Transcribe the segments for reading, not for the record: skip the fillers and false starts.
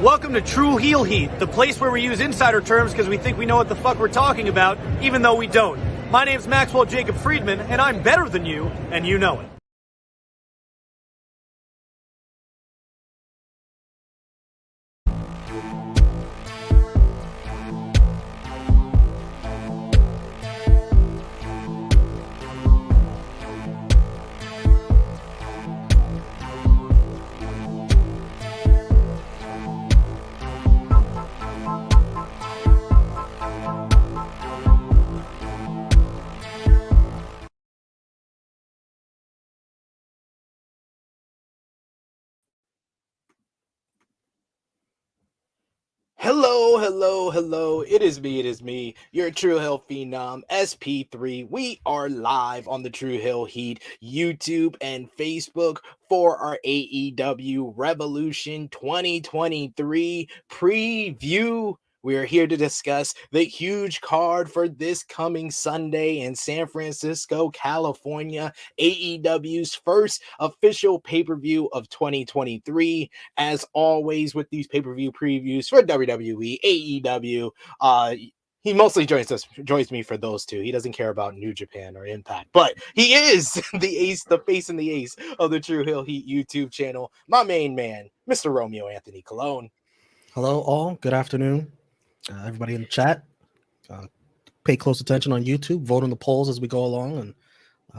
Welcome to True Heel Heat, the place where we use insider terms because we think we know what the fuck we're talking about, even though we don't. My name's Maxwell Jacob Friedman, and I'm better than you, and you know it. Hello. It is me, your True Hill Phenom, SP3. We are live on the True Hill Heat YouTube and Facebook for our AEW Revolution 2023 preview. We are here to discuss the huge card for this coming Sunday in San Francisco, California, AEW's first official pay-per-view of 2023. As always with these pay-per-view previews for WWE, AEW, he mostly joins me for those two. He doesn't care about New Japan or Impact, but he is the face and the ace of the True Hill Heat YouTube channel. My main man, Mr. Romeo Anthony Colon. Hello, all. Good afternoon, everybody in the chat. Pay close attention on YouTube. Vote on the polls as we go along, and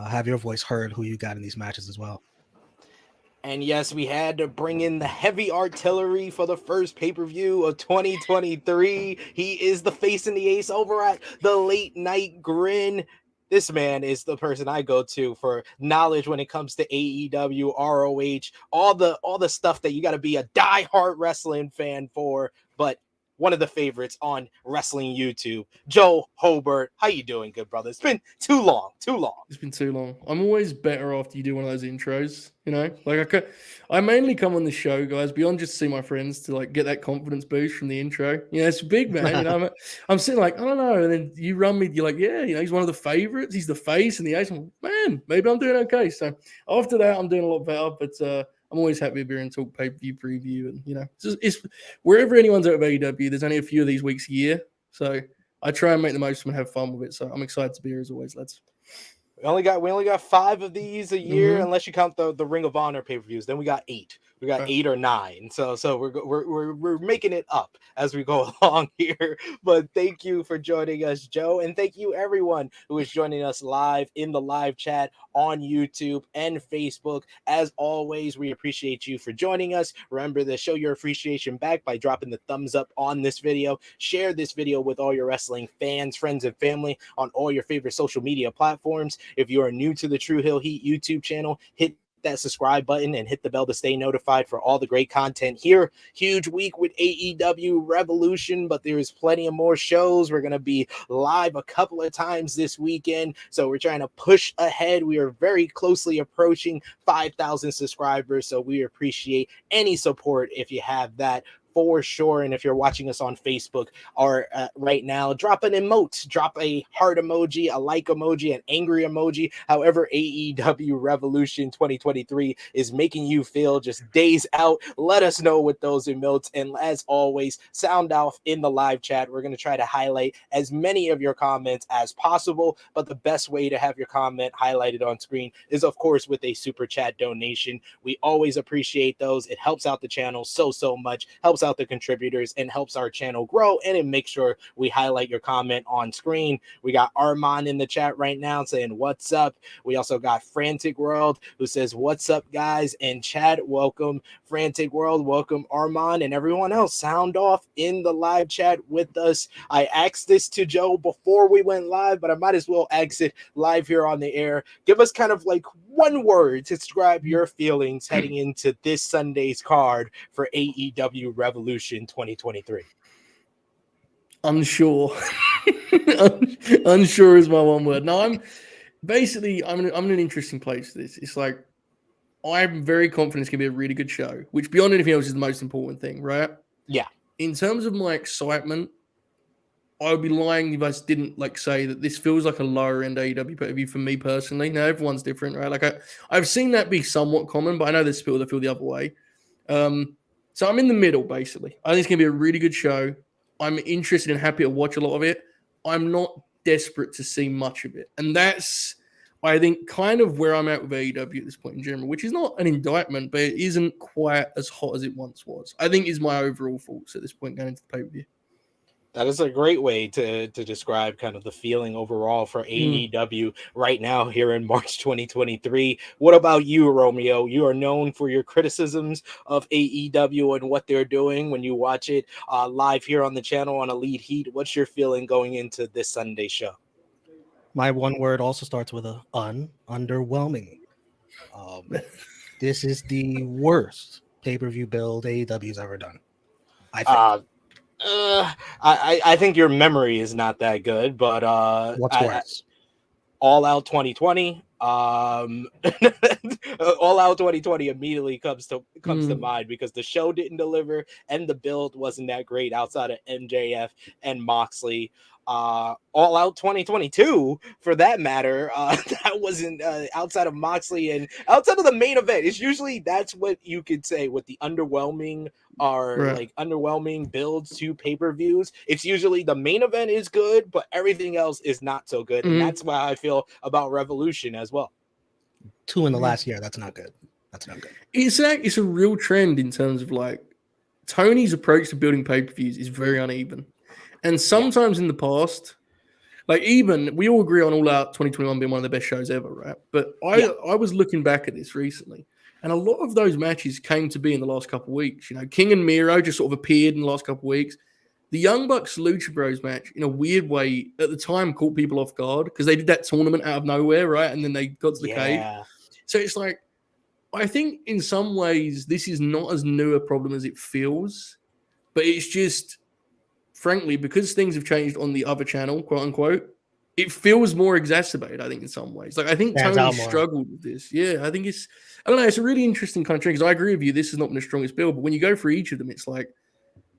have your voice heard who you got in these matches as well. And yes, we had to bring in the heavy artillery for the first pay-per-view of 2023. He is the face and the ace over at the Late Night Grin. This man is the person I go to for knowledge when it comes to AEW, ROH, all the stuff that you got to be a diehard wrestling fan for. But one of the favorites on wrestling YouTube, Joe Hulbert. How you doing, good brother? It's been too long. It's been too long. I'm always better after you do one of those intros, you know? Like I mainly come on the show, guys, beyond just to see my friends, to like get that confidence boost from the intro. You know, it's big, man. You know, I'm sitting like, I don't know. And then you run me, you're like, yeah, you know, he's one of the favorites. He's the face and the ace. I'm like, man, maybe I'm doing okay. So after that, I'm doing a lot better. But I'm always happy to be here and talk pay-per-view preview. And, you know, it's wherever anyone's at AEW, there's only a few of these weeks a year. So I try and make the most of them and have fun with it. So I'm excited to be here as always, lads. We only got 5 of these a year, unless you count the Ring of Honor pay-per-views. Then we got 8. We got 8 or 9. So we're making it up as we go along here. But thank you for joining us, Joe, and thank you everyone who is joining us live in the live chat on YouTube and Facebook. As always, we appreciate you for joining us. Remember to show your appreciation back by dropping the thumbs up on this video. Share this video with all your wrestling fans, friends, and family on all your favorite social media platforms. If you are new to the True Hill Heat YouTube channel, hit that subscribe button and hit the bell to stay notified for all the great content here. Huge week with AEW Revolution, but there's plenty of more shows. We're going to be live a couple of times this weekend, so we're trying to push ahead. We are very closely approaching 5,000 subscribers, so we appreciate any support if you have that, for sure. And if you're watching us on Facebook or right now, drop an emote, drop a heart emoji, a like emoji, an angry emoji, however AEW Revolution 2023 is making you feel just days out. Let us know with those emotes. And as always, sound off in the live chat. We're going to try to highlight as many of your comments as possible, but the best way to have your comment highlighted on screen is, of course, with a super chat donation. We always appreciate those. It helps out the channel so much, helps out the contributors, and helps our channel grow, and it makes sure we highlight your comment on screen. We got Armand in the chat right now saying what's up. We also got Frantic World who says what's up, guys, and chat. Welcome Frantic World, welcome Armand, and everyone else. Sound off in the live chat with us. I asked this to Joe before we went live, but I might as well ask it live here on the air. Give us kind of like one word to describe your feelings heading into this Sunday's card for AEW Revolution 2023. Unsure. Unsure is my one word. No, I'm in an interesting place. It's like I'm very confident it's gonna be a really good show, which beyond anything else is the most important thing, right? Yeah. In terms of my excitement, I would be lying if I didn't like say that this feels like a lower end AEW pay-per-view for me personally. Now everyone's different, right? Like I've seen that be somewhat common, but I know there's people that feel the other way. So I'm in the middle, basically. I think it's going to be a really good show. I'm interested and happy to watch a lot of it. I'm not desperate to see much of it. And that's, I think, kind of where I'm at with AEW at this point in general, which is not an indictment, but it isn't quite as hot as it once was. I think is my overall thoughts at this point going into the pay-per-view. That is a great way to describe kind of the feeling overall for AEW right now here in March 2023. What about you, Romeo? You are known for your criticisms of AEW and what they're doing when you watch it live here on the channel on Elite Heat. What's your feeling going into this Sunday show? My one word also starts with a underwhelming. This is the worst pay-per-view build AEW's ever done, I think. I think your memory is not that good, but What's worse? All Out 2020. All Out 2020 immediately comes to mind because the show didn't deliver and the build wasn't that great outside of MJF and Moxley. All Out 2022, for that matter, that wasn't outside of Moxley and outside of the main event. It's usually that's what you could say with the underwhelming like underwhelming builds to pay-per-views. It's usually the main event is good, but everything else is not so good, and that's why I feel about Revolution as well. 2 in the last year. That's not good. It's a real trend in terms of like Tony's approach to building pay-per-views is very uneven. And sometimes in the past, like even we all agree on All Out 2021 being one of the best shows ever, right? But I was looking back at this recently, and a lot of those matches came to be in the last couple of weeks. You know, King and Miro just sort of appeared in the last couple of weeks. The Young Bucks Lucha Bros match, in a weird way, at the time caught people off guard because they did that tournament out of nowhere, right? And then they got to the cave. So it's like, I think in some ways this is not as new a problem as it feels, but it's just, frankly, because things have changed on the other channel, quote unquote, it feels more exacerbated, I think, in some ways. Like, I think Tony struggled with this. Yeah, I think I don't know, it's a really interesting kind of trend because I agree with you, this has not been the strongest build, but when you go for each of them, it's like,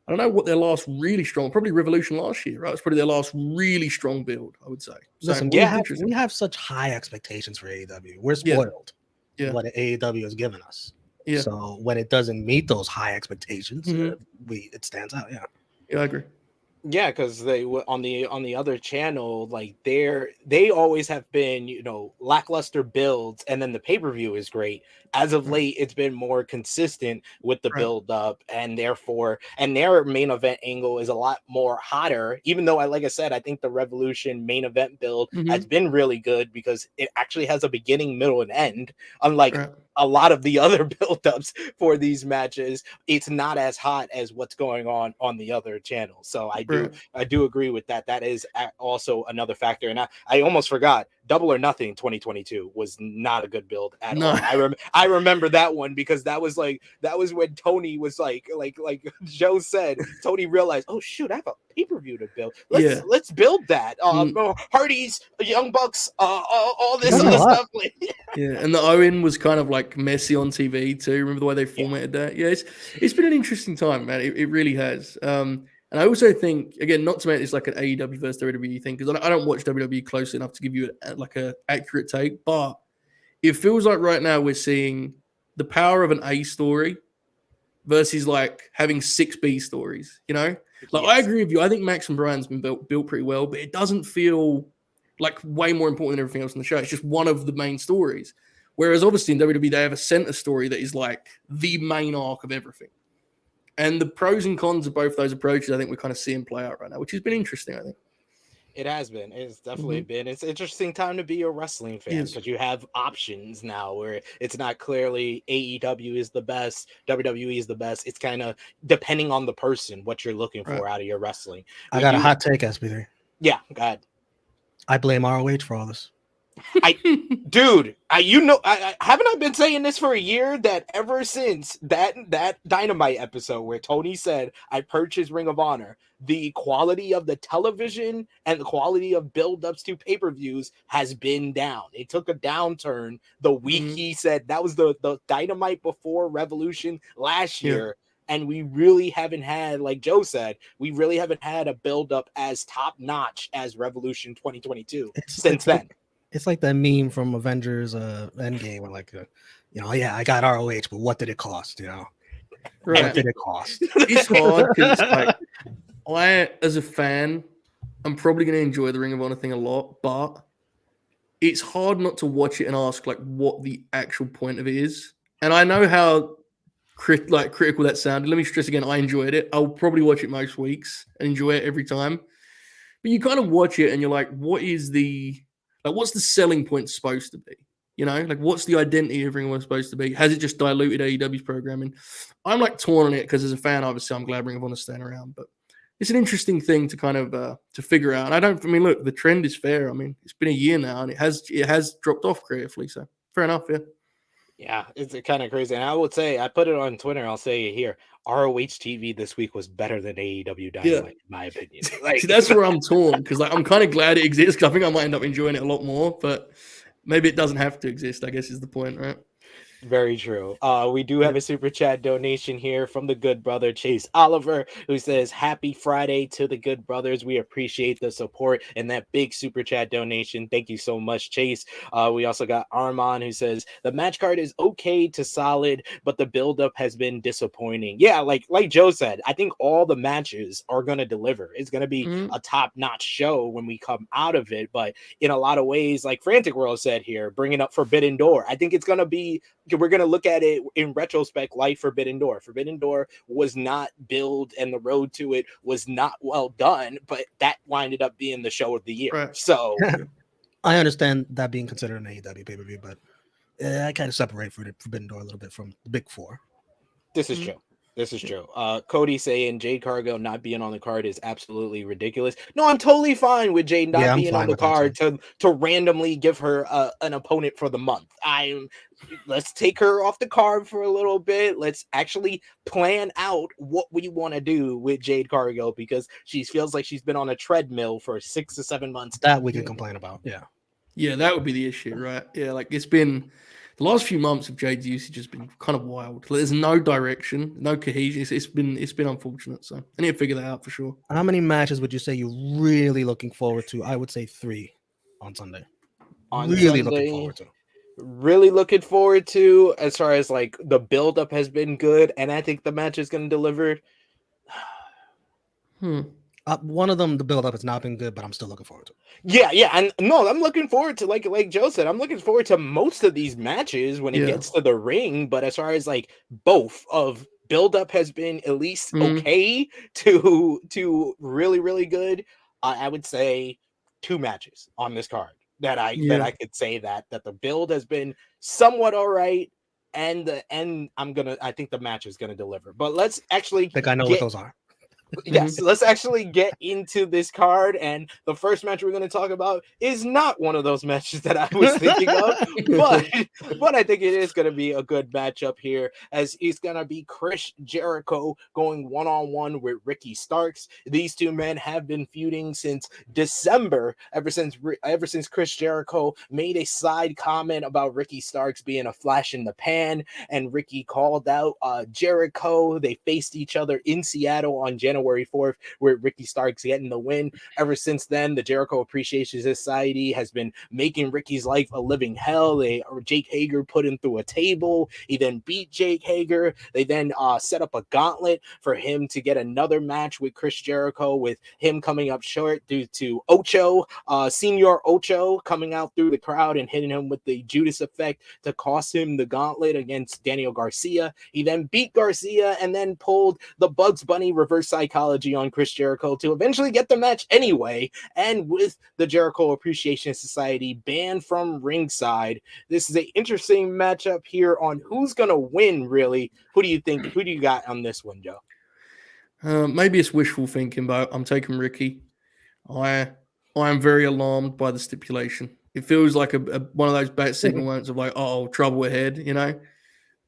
I don't know what their last really strong, probably Revolution last year, right? It's probably their last really strong build, I would say. So, listen, we have such high expectations for AEW. We're spoiled what AEW has given us. Yeah. So when it doesn't meet those high expectations, it stands out. Yeah, I agree. Yeah, because they on the other channel, like they always have been, you know, lackluster builds, and then the pay-per-view is great. As of late, it's been more consistent with the build up, and therefore, and their main event angle is a lot more hotter. Even though, like I said, I think the Revolution main event build has been really good because it actually has a beginning, middle, and end. Unlike a lot of the other build-ups for these matches, it's not as hot as what's going on the other channel. So I do agree with that. That is also another factor. And I almost forgot, Double or Nothing 2022 was not a good build at all. I remember that one because that was when Tony was like Joe said, Tony realized, oh shoot, I have a pay-per-view to build. Let's build that. Hardy's, Young Bucks, all this other stuff. And the Owen was kind of like messy on TV too. Remember the way they formatted that? Yeah, it's been an interesting time, man. It really has. And I also think, again, not to make this like an AEW versus WWE thing, because I don't watch WWE close enough to give you a accurate take, but it feels like right now we're seeing the power of an A story versus like having 6 B stories, you know? Like, I agree with you. I think Max and Brian's been built pretty well, but it doesn't feel like way more important than everything else in the show. It's just one of the main stories. Whereas obviously in WWE, they have a center story that is like the main arc of everything. And the pros and cons of both those approaches, I think we're kind of seeing play out right now, which has been interesting, I think. It has been. It's definitely been. It's an interesting time to be a wrestling fan because you have options now where it's not clearly AEW is the best, WWE is the best. It's kind of depending on the person, what you're looking for out of your wrestling. I got a hot take, SB3. Yeah, go ahead. I blame ROH for all this. Haven't I been saying this for a year that ever since that Dynamite episode where Tony said I purchased Ring of Honor, the quality of the television and the quality of build-ups to pay-per-views has been down. It took a downturn the week he said that was the Dynamite before Revolution last year. And we really haven't had, like Joe said, we really haven't had a build-up as top-notch as Revolution 2022 since then. It's like that meme from Avengers Endgame where like, I got ROH, but what did it cost, you know? Right. What did it cost? It's hard because it's like I, as a fan, I'm probably going to enjoy the Ring of Honor thing a lot, but it's hard not to watch it and ask like what the actual point of it is. And I know how critical that sounded. Let me stress again, I enjoyed it. I'll probably watch it most weeks and enjoy it every time. But you kind of watch it and you're like, what's the selling point supposed to be? You know, like what's the identity of Ring of Honor supposed to be? Has it just diluted AEW's programming? I'm like torn on it because as a fan, obviously, I'm glad Ring of Honor's staying around. But it's an interesting thing to kind of to figure out. And look, the trend is fair. I mean, it's been a year now and it has dropped off creatively. So fair enough, yeah. Yeah, it's kind of crazy. And I would say, I put it on Twitter, I'll say it here. ROH TV this week was better than AEW Dynamite, in my opinion. Like, see, that's where I'm torn because like, I'm kind of glad it exists because I think I might end up enjoying it a lot more. But maybe it doesn't have to exist, I guess is the point, right? Very true. We do have a super chat donation here from the good brother Chase Oliver, who says, "Happy Friday to the good brothers. We appreciate the support and that big super chat donation. Thank you so much, Chase." We also got Armand, who says, "The match card is okay to solid, but the buildup has been disappointing." Yeah, like Joe said, I think all the matches are going to deliver. It's going to be a top-notch show when we come out of it. But in a lot of ways, like Frantic World said here, bringing up Forbidden Door, I think it's going to be, we're going to look at it in retrospect like Forbidden Door. Forbidden Door was not built and the road to it was not well done, but that winded up being the show of the year. Right. So I understand that being considered an AEW pay-per-view, but I kind of separate Forbidden Door a little bit from the big four. this is true. This is true. Cody saying Jade Cargill not being on the card is absolutely ridiculous. No, I'm totally fine with Jade not being on the card to randomly give her an opponent for the month. Let's take her off the card for a little bit. Let's actually plan out what we want to do with Jade Cargill because she feels like she's been on a treadmill for 6 to 7 months. That we can complain about. Yeah, that would be the issue, right? Yeah, like it's been the last few months of Jade's usage has been kind of wild. There's no direction, no cohesion. It's been unfortunate. So I need to figure that out for sure. How many matches would you say you're really looking forward to? I would say 3 on Sunday. Really looking forward to, as far as like the buildup has been good, and I think the match is going to deliver. One of them, the buildup has not been good, but I'm still looking forward to it. Yeah, and no, I'm looking forward to like Joe said, I'm looking forward to most of these matches when it gets to the ring. But as far as like both of buildup has been at least okay to really really good, I would say 2 matches on this card that I could say that the build has been somewhat all right, and I think the match is gonna deliver. But let's actually I think I know what those are. Yes, let's actually get into this card. And the first match we're going to talk about is not one of those matches that I was thinking of, but I think it is going to be a good matchup here, as it's going to be Chris Jericho going one-on-one with Ricky Starks. These two men have been feuding since December, ever since Chris Jericho made a side comment about Ricky Starks being a flash in the pan, and Ricky called out Jericho. They faced each other in Seattle on January 4th, where Ricky Starks getting the win. Ever since then, the Jericho Appreciation Society has been making Ricky's life a living hell. Jake Hager put him through a table. He then beat Jake Hager. They then set up a gauntlet for him to get another match with Chris Jericho, with him coming up short due to Ocho, Senior Ocho, coming out through the crowd and hitting him with the Judas effect to cost him the gauntlet against Daniel Garcia. He then beat Garcia and then pulled the Bugs Bunny reverse psychology on Chris Jericho to eventually get the match anyway. And with the Jericho Appreciation Society banned from ringside, this is an interesting matchup here on who's going to win, really. Who do you think? Who do you got on this one, Joe? Maybe it's wishful thinking, but I'm taking Ricky. I am very alarmed by the stipulation. It feels like a one of those bat signal moments of like, oh, trouble ahead, you know?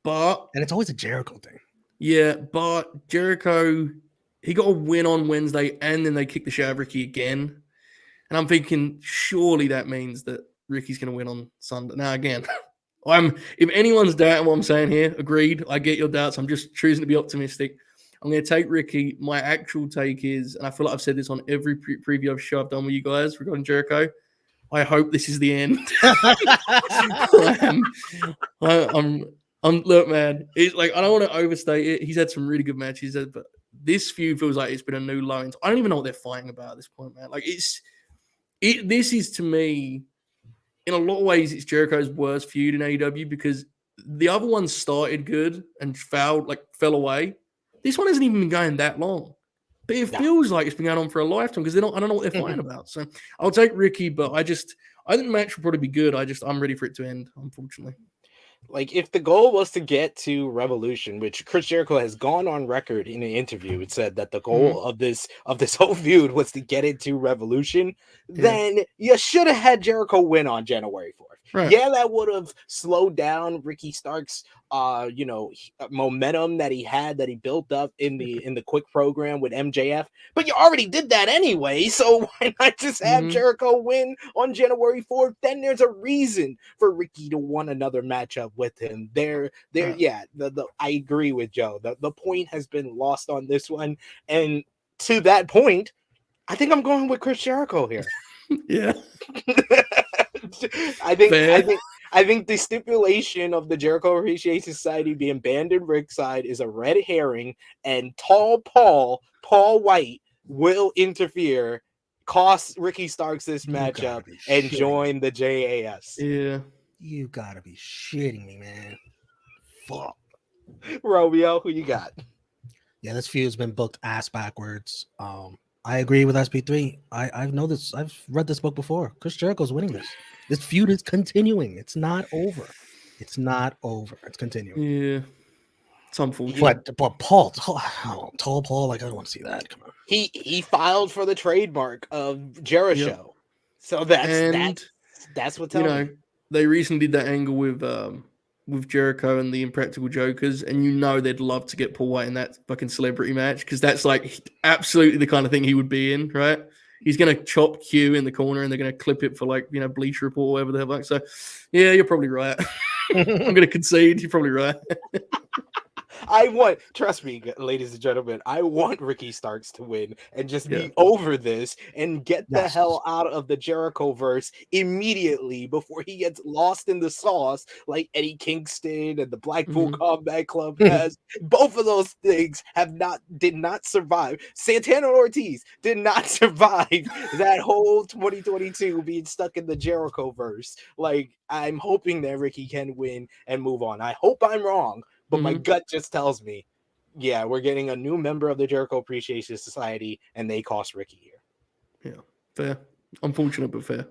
And it's always a Jericho thing. Yeah, but Jericho, he got a win on Wednesday, and then they kicked the shit out of Ricky again. And I'm thinking, surely that means that Ricky's going to win on Sunday. Now, again, if anyone's doubting what I'm saying here, agreed. I get your doubts. I'm just choosing to be optimistic. I'm going to take Ricky. My actual take is, and I feel like I've said this on every preview show I've done with you guys regarding Jericho, I hope this is the end. Look, man, it's like I don't want to overstate it. He's had some really good matches, but this feud feels like it's been a new low. I don't even know what they're fighting about at this point, man. Like this is to me, in a lot of ways, it's Jericho's worst feud in AEW because the other one started good and fell away. This one hasn't even been going that long, but it feels like it's been going on for a lifetime because I don't know what they're fighting about. So I'll take Ricky, but I think the match will probably be good. I'm ready for it to end, unfortunately. Like, if the goal was to get to Revolution, which Chris Jericho has gone on record in an interview, it said that the goal of this whole feud was to get it to Revolution, then you should have had Jericho win on January 4th. Right. Yeah, that would have slowed down Ricky Stark's momentum that he built up in the quick program with MJF, but you already did that anyway, so why not just have Jericho win on January 4th? Then there's a reason for Ricky to want another matchup with him. I agree with Joe. The point has been lost on this one, and to that point, I think I'm going with Chris Jericho here. Yeah. I think the stipulation of the Jericho Appreciation Society being banned in Rick's side is a red herring, and Paul White will interfere, cost Ricky Starks this matchup, and join the JAS. Yeah. You gotta be shitting me, man. Fuck. Romeo, who you got? Yeah, this feud's been booked ass backwards. I agree with SP3. I've read this book before. Chris Jericho's winning this. This feud is continuing. It's not over. It's continuing. Yeah. It's unfortunate. But Paul, tall Paul, like I don't want to see that. Come on. He filed for the trademark of Jericho. Yep. So that's what's happening. They recently did that angle with Jericho and the Impractical Jokers, and they'd love to get Paul White in that fucking celebrity match because that's like absolutely the kind of thing he would be in, right? He's gonna chop Q in the corner and they're gonna clip it for Bleacher Report or whatever the hell. Like, so yeah, you're probably right. I'm gonna concede. You're probably right. Trust me, ladies and gentlemen, I want Ricky Starks to win and just be over this and get the hell out of the Jericho verse immediately before he gets lost in the sauce like Eddie Kingston and the Blackpool Combat Club has. Both of those things did not survive. Santana and Ortiz did not survive that whole 2022 being stuck in the Jericho verse. Like, I'm hoping that Ricky can win and move on. I hope I'm wrong. But my gut just tells me, yeah, we're getting a new member of the Jericho Appreciation Society, and they cost Ricky here. Yeah, fair. Unfortunate, but fair.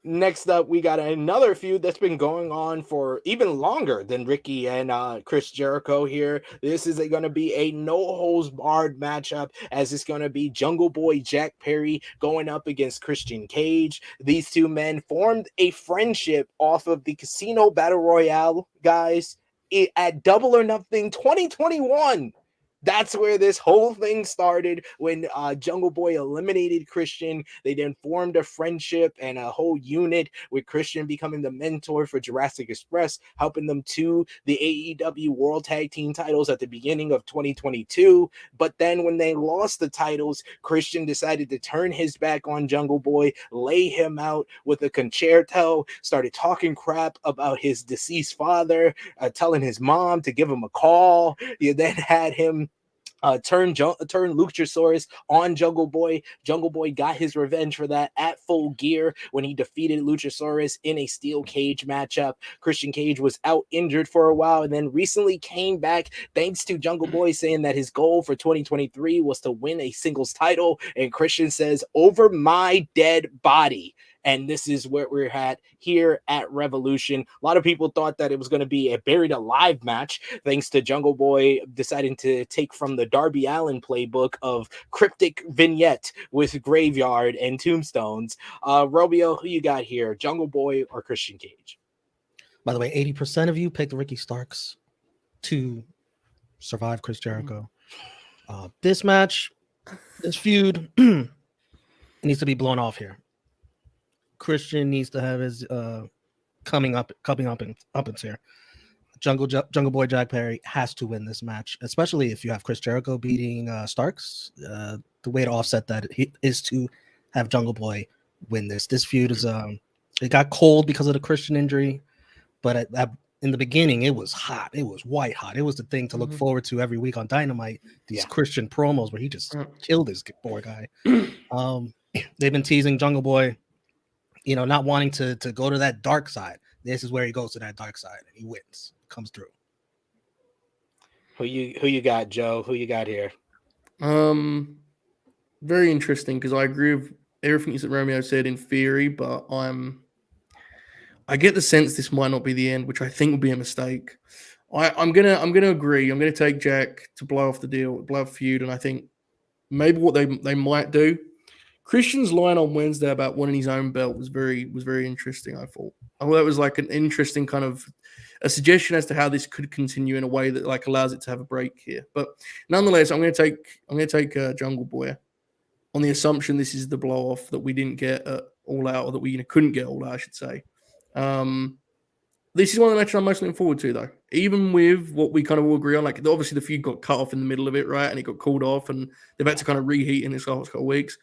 Next up, we got another feud that's been going on for even longer than Ricky and Chris Jericho here. This is going to be a no-holds-barred matchup, as it's going to be Jungle Boy Jack Perry going up against Christian Cage. These two men formed a friendship off of the Casino Battle Royale, guys. At Double or Nothing 2021. That's where this whole thing started when Jungle Boy eliminated Christian. They then formed a friendship and a whole unit with Christian becoming the mentor for Jurassic Express, helping them to the AEW World Tag Team titles at the beginning of 2022. But then when they lost the titles, Christian decided to turn his back on Jungle Boy, lay him out with a concerto, started talking crap about his deceased father, telling his mom to give him a call. You then had him turn Luchasaurus on Jungle Boy. Jungle Boy got his revenge for that at Full Gear when he defeated Luchasaurus in a steel cage matchup. Christian Cage was out injured for a while and then recently came back thanks to Jungle Boy saying that his goal for 2023 was to win a singles title, and Christian says, "Over my dead body." And this is where we're at here at Revolution. A lot of people thought that it was going to be a Buried Alive match, thanks to Jungle Boy deciding to take from the Darby Allin playbook of cryptic vignette with Graveyard and Tombstones. Romeo, who you got here, Jungle Boy or Christian Cage? By the way, 80% of you picked Ricky Starks to survive Chris Jericho. This match, this feud needs to be blown off here. Christian needs to have his coming up here. Jungle Boy Jack Perry has to win this match, especially if you have Chris Jericho beating Starks. The way to offset that is to have Jungle Boy win this. This feud is it got cold because of the Christian injury, but in the beginning, it was hot. It was white hot. It was the thing to look forward to every week on Dynamite. These Christian promos where he just killed this poor guy. They've been teasing Jungle Boy, not wanting to go to that dark side. This is where he goes to that dark side and he wins, comes through. Who you got, Joe? Who you got here? Very interesting because I agree with everything that Romeo said in theory, but I get the sense this might not be the end, which I think would be a mistake. I'm gonna agree. I'm gonna take Jack to blow off the deal, blow off feud, and I think maybe what they might do. Christian's line on Wednesday about wanting his own belt was very interesting. I thought that was like an interesting kind of a suggestion as to how this could continue in a way that like allows it to have a break here. But nonetheless, I'm going to take Jungle Boy on the assumption this is the blow off that we didn't get All Out, or that we couldn't get All Out, I should say. This is one of the matches I'm most looking forward to, though. Even with what we kind of all agree on, like obviously the feud got cut off in the middle of it, right, and it got called off, and they've had to kind of reheat in this last couple of weeks.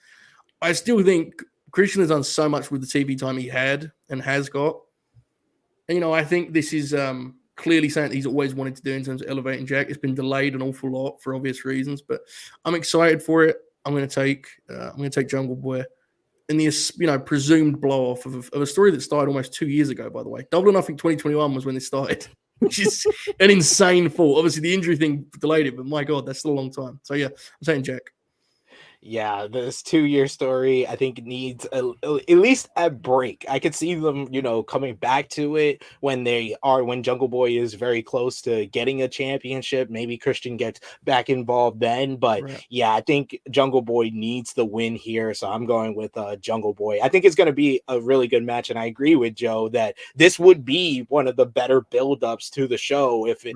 I still think Christian has done so much with the TV time he had and has got. And, I think this is clearly something that he's always wanted to do in terms of elevating Jack. It's been delayed an awful lot for obvious reasons, but I'm excited for it. I'm going to take Jungle Boy in the presumed blow off of a story that started almost 2 years ago. By the way, Double or Nothing 2021 was when this started, which is an insane thought. Obviously, the injury thing delayed it, but my God, that's still a long time. So yeah, I'm saying Jack. Yeah, this 2-year story, I think it needs at least a break. I could see them, coming back to it when Jungle Boy is very close to getting a championship. Maybe Christian gets back involved then. But yeah, I think Jungle Boy needs the win here. So I'm going with Jungle Boy. I think it's going to be a really good match. And I agree with Joe that this would be one of the better buildups to the show if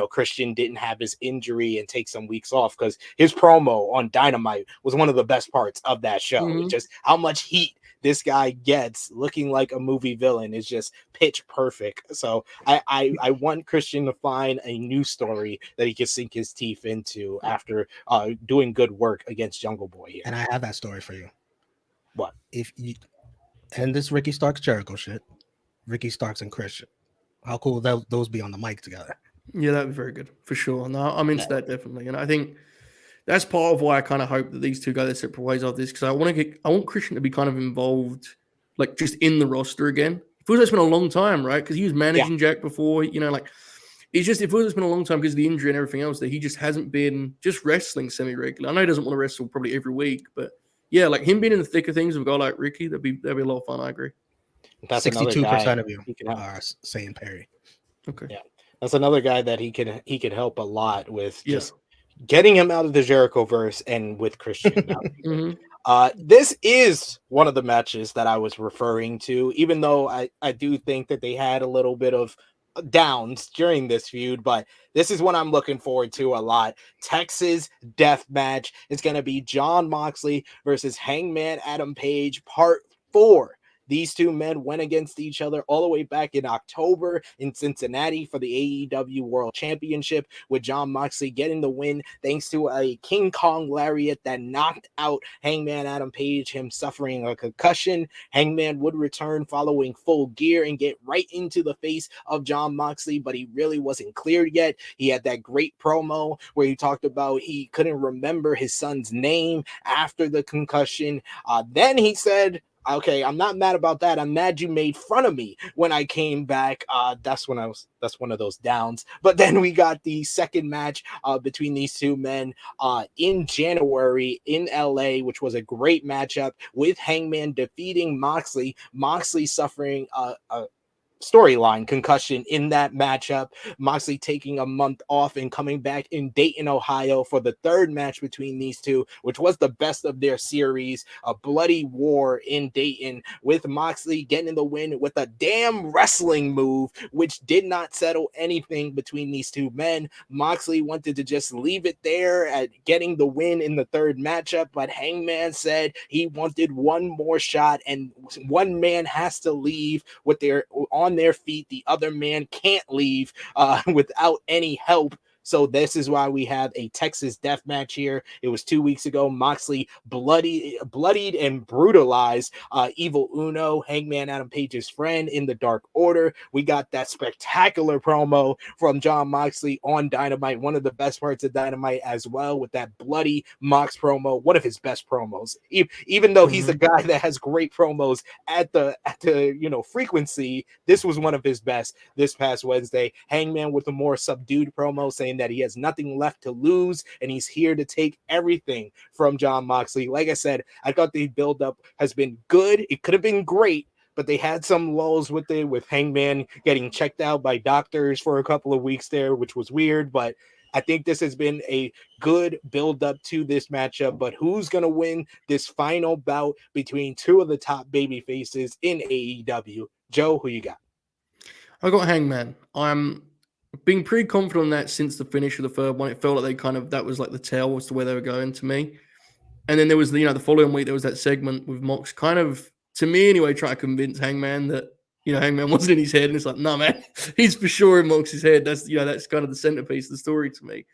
Christian didn't have his injury and take some weeks off, because his promo on Dynamite was one of the best parts of that show. Just how much heat this guy gets looking like a movie villain is just pitch perfect. So I want Christian to find a new story that he can sink his teeth into after doing good work against Jungle Boy here. And I have that story for you. What? If you and this Ricky Starks Jericho shit, Ricky Starks and Christian, how cool would those be on the mic together? Yeah, that'd be very good for sure. No, I'm into that definitely, and I think that's part of why I kind of hope that these two go their separate ways after this, because I want Christian to be kind of involved, like just in the roster again. It feels like it's been a long time, right? Because he was managing Jack before, it feels like it's been a long time because of the injury and everything else that he just hasn't been just wrestling semi-regular. I know he doesn't want to wrestle probably every week, but yeah, like him being in the thick of things with a guy like Ricky, that'd be a lot of fun. I agree. That's 62% of you are saying Perry. Okay. Yeah. That's another guy that he could help a lot with just getting him out of the Jericho-verse and with Christian. This is one of the matches that I was referring to, even though I do think that they had a little bit of downs during this feud, but this is what I'm looking forward to a lot. Texas Death Match. It's going to be Jon Moxley versus Hangman Adam Page, Part 4. These two men went against each other all the way back in October in Cincinnati for the AEW World Championship, with Jon Moxley getting the win thanks to a King Kong lariat that knocked out Hangman Adam Page, him suffering a concussion. Hangman would return following Full Gear and get right into the face of Jon Moxley, but he really wasn't cleared yet. He had that great promo where he talked about he couldn't remember his son's name after the concussion. Then he said, okay, I'm not mad about that. I'm mad you made fun of me when I came back. That's one of those downs. But then we got the second match between these two men in January in LA, which was a great matchup with Hangman defeating Moxley. Moxley suffering a storyline concussion in that matchup. Moxley taking a month off and coming back in Dayton, Ohio for the third match between these two, which was the best of their series, a bloody war in Dayton, with Moxley getting the win with a damn wrestling move, which did not settle anything between these two men. Moxley wanted to just leave it there at getting the win in the third matchup, but Hangman said he wanted one more shot, and one man has to leave with on their feet. The other man can't leave without any help So this is why we have a Texas death match here. It was 2 weeks ago. Moxley bloodied and brutalized Evil Uno, Hangman Adam Page's friend, in the Dark Order. We got that spectacular promo from Jon Moxley on Dynamite, one of the best parts of Dynamite as well, with that bloody Mox promo, one of his best promos. Even though he's a guy that has great promos at the frequency, this was one of his best this past Wednesday. Hangman with a more subdued promo saying that he has nothing left to lose and he's here to take everything from Jon Moxley. Like I said, I thought the build-up has been good. It could have been great, but they had some lulls with it, with Hangman getting checked out by doctors for a couple of weeks there, which was weird. But I think this has been a good build-up to this matchup. But who's going to win this final bout between two of the top baby faces in AEW? Joe, who you got? I got Hangman. I'm being pretty confident on that since the finish of the third one. It felt like that was like the tell as to where they were going to me. And then there was the following week, there was that segment with Mox kind of, to me anyway, trying to convince Hangman that, Hangman wasn't in his head. And it's like, no, man, he's for sure in Mox's head. That's, that's kind of the centerpiece of the story to me.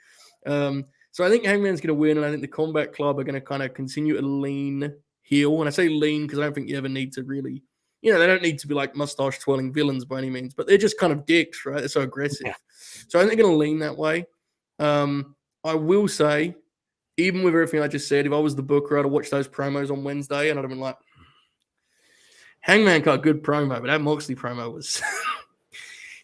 So I think Hangman's going to win. And I think the Combat Club are going to kind of continue to lean heel. And I say lean because I don't think you ever need to really, they don't need to be like mustache twirling villains by any means, but they're just kind of dicks, right? They're so aggressive. Yeah. So I think they're going to lean that way. I will say, even with everything I just said, if I was the booker, I'd have watched those promos on Wednesday and I'd have been like, Hangman got a good promo, but that Moxley promo was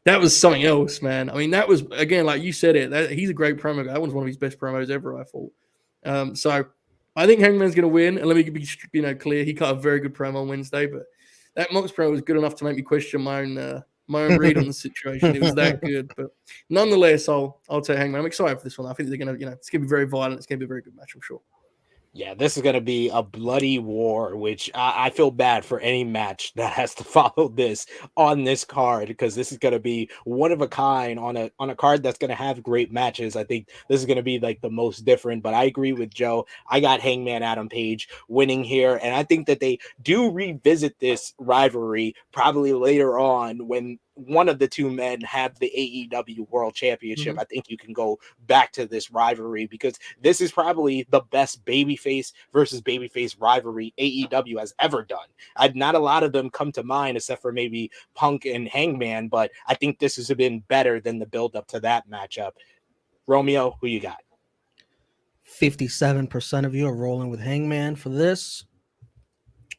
that was something else, man. I mean, that was, again, like you said he's a great promo guy. That was one of his best promos ever, I thought. So I think Hangman's going to win. And let me be clear, he cut a very good promo on Wednesday, but that Mox promo was good enough to make me question my own read on the situation. It was that good, but nonetheless, I'll take Hangman. I'm excited for this one. I think they're gonna, it's gonna be very violent. It's gonna be a very good match, I'm sure. Yeah, this is going to be a bloody war, which I feel bad for any match that has to follow this on this card, because this is going to be one of a kind on a card that's going to have great matches. I think this is going to be like the most different, but I agree with Joe. I got Hangman Adam Page winning here, and I think that they do revisit this rivalry probably later on when one of the two men have the AEW World Championship. I think you can go back to this rivalry because this is probably the best babyface versus babyface rivalry AEW has ever done. Not a lot of them come to mind except for maybe Punk and Hangman, but I think this has been better than the build up to that matchup. Romeo, who you got? 57% of you are rolling with Hangman for this.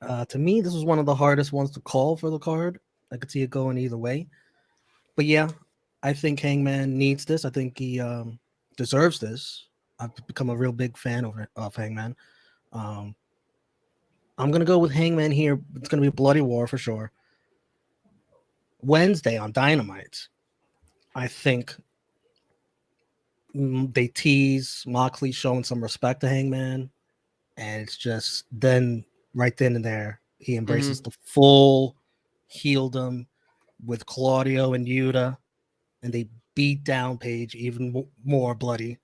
To me, this was one of the hardest ones to call for the card. I could see it going either way. But yeah, I think Hangman needs this. I think he deserves this. I've become a real big fan of Hangman. I'm going to go with Hangman here. It's going to be a bloody war for sure. Wednesday on Dynamite, I think they tease Moxley showing some respect to Hangman. And it's just then, right then and there, he embraces the full heeldom with Claudio and Yuta, and they beat down Page even more bloody.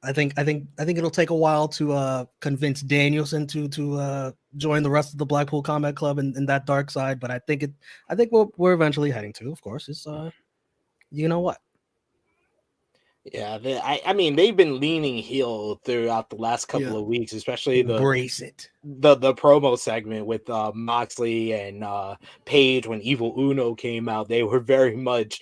I think it'll take a while to convince Danielson to join the rest of the Blackpool Combat Club in that dark side, but I think we're eventually heading to, of course, is you know what? Yeah, I mean, they've been leaning heel throughout the last couple of weeks, especially the promo segment with Moxley and Page when Evil Uno came out. They were very much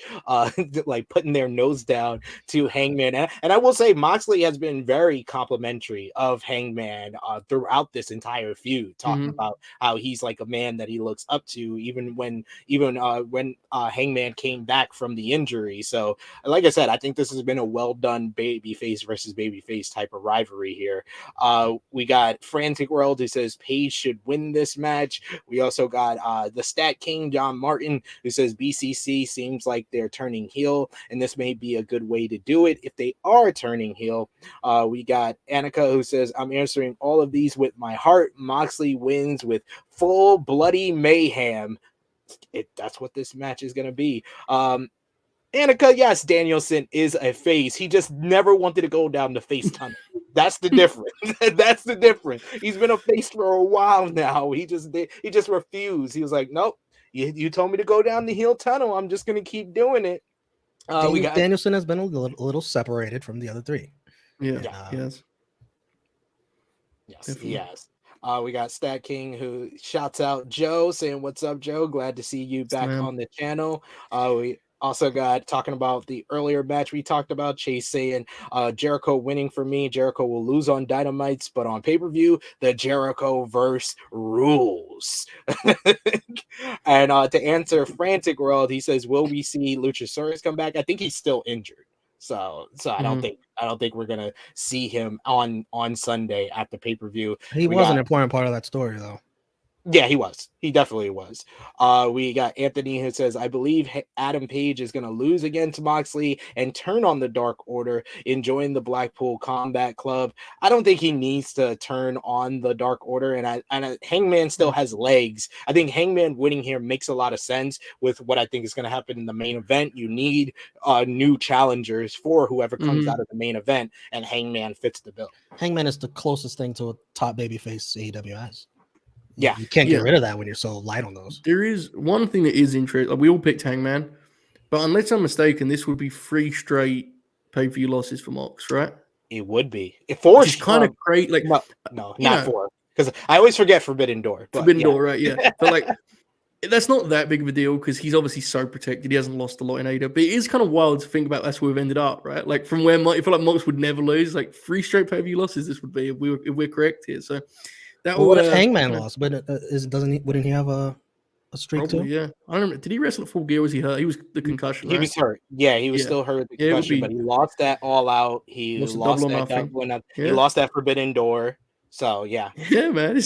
like putting their nose down to Hangman, and I will say Moxley has been very complimentary of Hangman throughout this entire feud, talking about how he's like a man that he looks up to, even when Hangman came back from the injury. So, like I said, I think this has been a well done babyface versus babyface type of rivalry here. We got Frantic World who says Page should win this match. We also got the Stat King John Martin who says BCC seems like they're turning heel, and this may be a good way to do it if they are turning heel. We got Annika who says I'm answering all of these with my heart. Moxley wins with full bloody mayhem. That's what this match is going to be. Annika, yes, Danielson is a face. He just never wanted to go down the face tunnel. That's the difference. That's the difference. He's been a face for a while now. He just refused. He was like, nope, you told me to go down the heel tunnel. I'm just going to keep doing it. We got Danielson has been a little separated from the other three. Yeah, And, yes, definitely. yes. We got Stat King who shouts out Joe saying, "What's up, Joe? Glad to see you back man. on the channel." We also got talking about the earlier match we talked about. Chase saying, "Jericho winning for me. Jericho will lose on Dynamites, but on pay-per-view, the Jericho verse rules." And to answer Frantic World, he says, "Will we see Luchasaurus come back?" I think he's still injured. So I don't think we're gonna see him on Sunday at the pay-per-view. he was an important part of that story, though. Yeah, he was. He definitely was. We got Anthony who says, "I believe Adam Page is going to lose again to Moxley and turn on the Dark Order and join the Blackpool Combat Club." I don't think he needs to turn on the Dark Order, and Hangman still has legs. I think Hangman winning here makes a lot of sense with what I think is going to happen in the main event. You need new challengers for whoever comes out of the main event, and Hangman fits the bill. Hangman is the closest thing to a top babyface AEW has. Yeah, you can't get rid of that when you're so light on those. There is one thing that is interesting. Like, we all picked Hangman, but unless I'm mistaken, this would be 3 straight pay-per-view losses for Mox, right? It would be. Which is kind of great. Like, no, not 4. Because I always forget Forbidden Door. But Forbidden Door, right? Yeah, but like, that's not that big of a deal because he's obviously so protected. He hasn't lost a lot in AEW. But it is kind of wild to think about. That's where we've ended up, right? Like, from where I feel like Mox would never lose. Like 3 straight pay-per-view losses. This would be if we're correct here. So that what if Hangman lost? But wouldn't he have a streak probably, too? Yeah, I don't remember. Did he wrestle at Full Gear? Was he hurt? He was the concussion. He was hurt. Yeah, he was still hurt with the concussion, but he lost that All Out. He lost that He lost that Forbidden Door. So yeah, yeah, man. I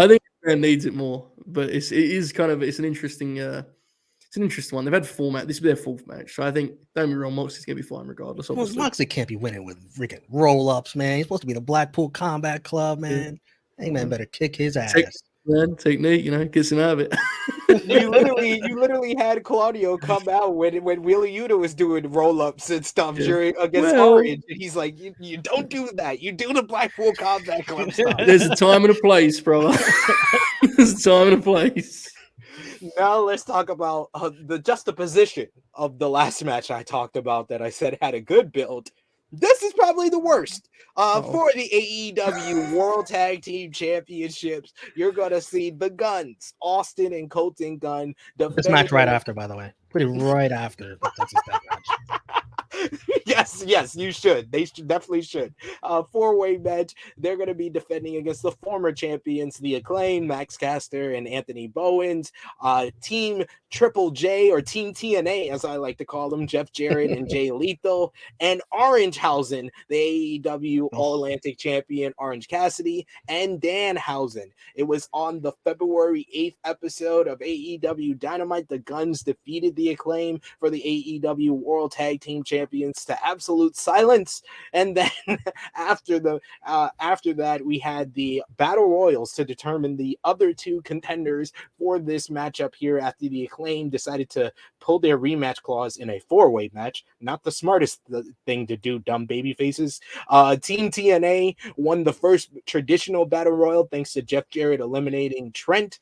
think man needs it more, but it is kind of an interesting. It's an interesting one. They've had 4 matches. This will be their 4th match, so I think don't be wrong. Moxley's gonna be fine regardless. Obviously, Moxley can't be winning with freaking roll-ups, man. He's supposed to be the Blackpool Combat Club, man. Hangman better kick his ass. Technique, gets him out of it. you literally had Claudio come out when Wheeler Yuta was doing roll-ups and stuff against Orange. And he's like, you don't do that. You do the Blackpool Combat Club stuff. There's a time and a place, bro. There's a time and a place. Now let's talk about the juxtaposition of the last match I talked about that I said had a good build. This is probably the worst. For the AEW World Tag Team Championships, you're going to see the Guns, Austin and Colton Gunn. This match right after, by the way. Pretty right after the Texas Tag match. Yes, you should. They definitely should. 4-way match. They're going to be defending against the former champions, the Acclaim, Max Caster and Anthony Bowens. Team Triple J, or Team TNA, as I like to call them, Jeff Jarrett and Jay Lethal, and Orangehausen, the AEW All-Atlantic champion Orange Cassidy, and Danhausen. It was on the February 8th episode of AEW Dynamite. The Guns defeated the Acclaim for the AEW World Tag Team Champions to absolute silence. And then after that, we had the Battle Royals to determine the other 2 contenders for this matchup here after the Acclaim decided to pull their rematch clause in a 4-way match. Not the smartest thing to do, dumb baby faces. Team TNA won the first traditional Battle Royal thanks to Jeff Jarrett eliminating Trent.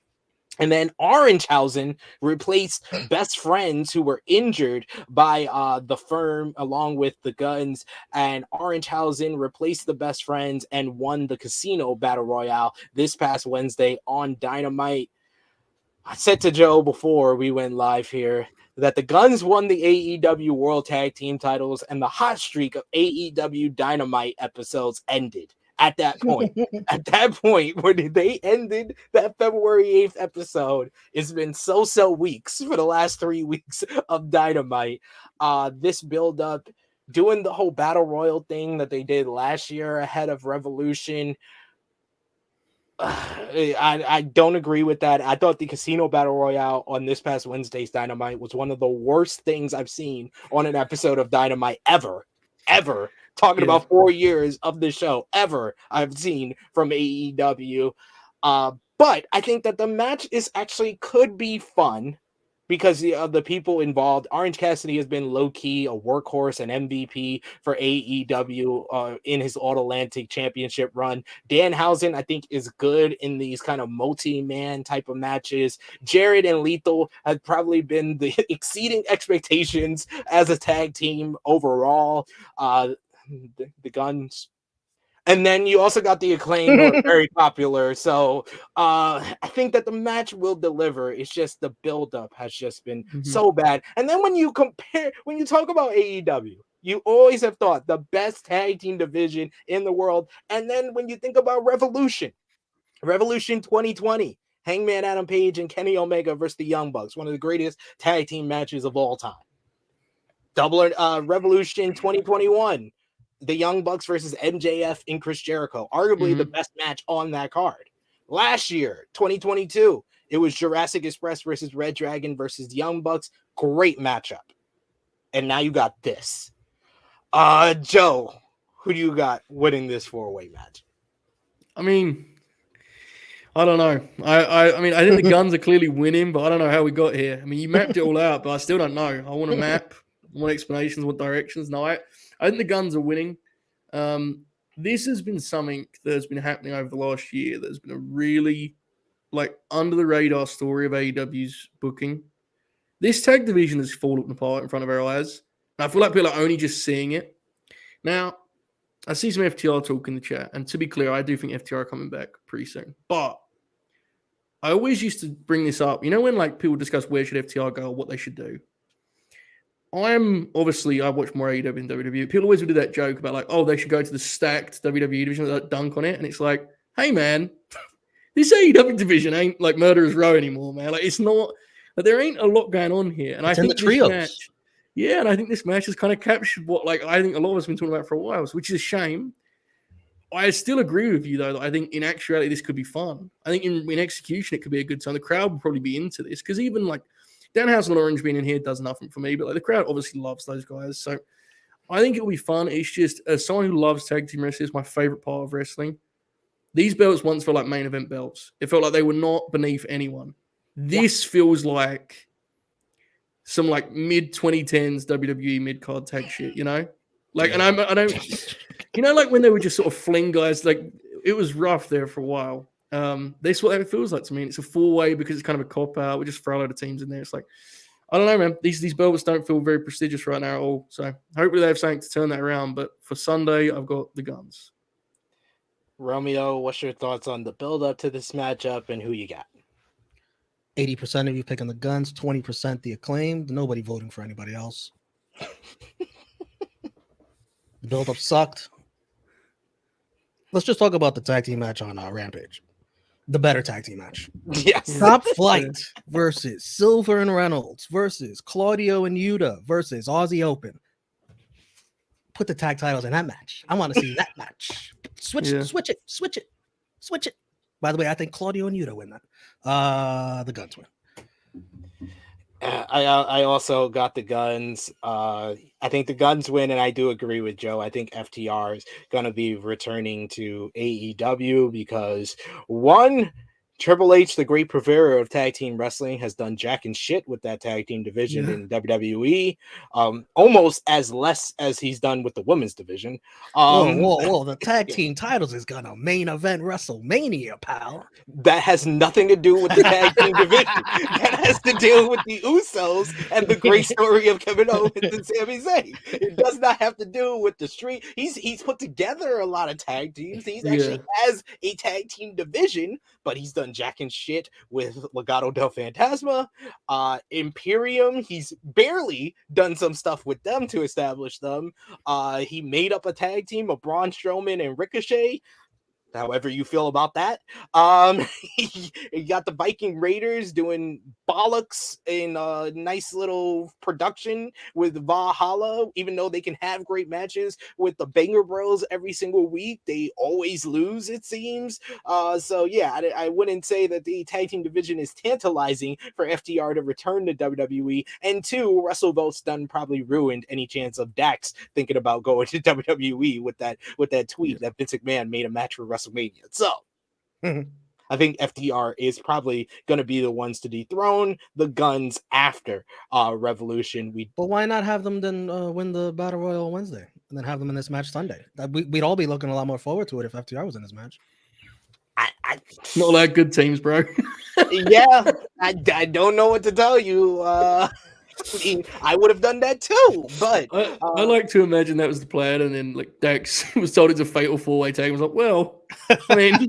And then Orangehausen replaced Best Friends, who were injured by the firm along with the Guns. And Orangehausen replaced the Best Friends and won the Casino Battle Royale this past Wednesday on Dynamite. I said to Joe before we went live here that the Guns won the AEW World Tag Team titles and the hot streak of AEW Dynamite episodes ended. At that point, when they ended that February 8th episode, it's been so weeks for the last 3 weeks of Dynamite. This build up, doing the whole Battle Royal thing that they did last year ahead of Revolution. I don't agree with that. I thought the Casino Battle Royale on this past Wednesday's Dynamite was one of the worst things I've seen on an episode of Dynamite ever. Talking about 4 years of the show ever I've seen from AEW. But I think that the match could be fun because the people involved. Orange Cassidy has been low-key a workhorse and MVP for AEW in his All-Atlantic Championship run. Danhausen, I think, is good in these kind of multi-man type of matches. Jared and Lethal have probably been the exceeding expectations as a tag team overall. The Guns. And then you also got the Acclaim, who are very popular. So I think that the match will deliver. It's just the buildup has just been so bad. And then when you talk about AEW, you always have thought the best tag team division in the world. And then when you think about Revolution 2020, Hangman Adam Page and Kenny Omega versus the Young Bucks, one of the greatest tag team matches of all time. Revolution 2021. The Young Bucks versus MJF and Chris Jericho, arguably the best match on that card. Last year, 2022, it was Jurassic Express versus Red Dragon versus the Young Bucks. Great matchup. And now you got this. Joe, who do you got winning this 4-way match? I mean, I don't know. I mean, I think the Guns are clearly winning, but I don't know how we got here. I mean, you mapped it all out, but I still don't know. I want a map, I want explanations, what directions. No, I think the Guns are winning. This has been something that has been happening over the last year. There's been a really under the radar story of AEW's booking. This tag division has fallen apart in front of our eyes. And I feel like people are only just seeing it. Now, I see some FTR talk in the chat. And to be clear, I do think FTR are coming back pretty soon. But I always used to bring this up. You know when people discuss where should FTR go or what they should do? I watch more AEW than WWE. People always would do that joke about they should go to the stacked WWE division, dunk on it. And it's like, hey man, this AEW division ain't like Murderer's Row anymore, man. It's not, there ain't a lot going on here. And it's I think in the trios. And I think this match has kind of captured what I think a lot of us have been talking about for a while, which is a shame. I still agree with you though, that I think in actuality this could be fun. I think in execution it could be a good time. The crowd will probably be into this because even Danhausen and Orange being in here does nothing for me, but the crowd obviously loves those guys. So I think it'll be fun. It's just, as someone who loves tag team wrestling, it's my favorite part of wrestling. These belts once felt like main event belts. It felt like they were not beneath anyone. This feels like some mid-2010s WWE mid-card tag shit, you know? And I don't, when they would just sort of fling guys, it was rough there for a while. This what it feels like to me. It's a 4-way because it's kind of a cop-out. We just throw a lot of teams in there. It's I don't know, man. These belts don't feel very prestigious right now at all. So hopefully they have something to turn that around. But for Sunday, I've got the Guns. Romeo, what's your thoughts on the build-up to this matchup and who you got? 80% of you picking the Guns, 20% the Acclaimed. Nobody voting for anybody else. The build-up sucked. Let's just talk about the tag team match on Rampage. The better tag team match. Yes. Top Flight versus Silver and Reynolds versus Claudio and Yuta versus Aussie Open. Put the tag titles in that match. I want to see that match. Switch it. By the way, I think Claudio and Yuta win that. The Guns win. I also got the Guns. I think the Guns win, and I do agree with Joe. I think FTR is going to be returning to AEW because one, Triple H, the great purveyor of tag team wrestling, has done jack and shit with that tag team division in WWE, almost as less as he's done with the women's division. Whoa! The tag team titles is gonna main event WrestleMania, pal. That has nothing to do with the tag team division. That has to do with the Usos and the great story of Kevin Owens and Sami Zayn. It does not have to do with the street. He's put together a lot of tag teams. He's actually has a tag team division, but he's done jack and shit with Legado del Fantasma, Imperium. He's barely done some stuff with them to establish them. He made up a tag team of Braun Strowman and Ricochet. However you feel about that. You got the Viking Raiders doing bollocks in a nice little production with Valhalla. Even though they can have great matches with the Banger Bros every single week, they always lose, it seems. So yeah, I wouldn't say that the tag team division is tantalizing for FTR to return to WWE. And two, WrestleVote's done probably ruined any chance of Dax thinking about going to WWE with that tweet that Vince McMahon made a match for WrestleMania. So, I think FTR is probably going to be the ones to dethrone the Guns after Revolution. But why not have them then win the Battle Royal on Wednesday and then have them in this match Sunday? We'd all be looking a lot more forward to it if FTR was in this match. Not all that good teams, bro. Yeah, I don't know what to tell you. I would have done that too, but I like to imagine that was the plan, and then like Dax was told it's a fatal 4-way tag. I was like, well, I mean,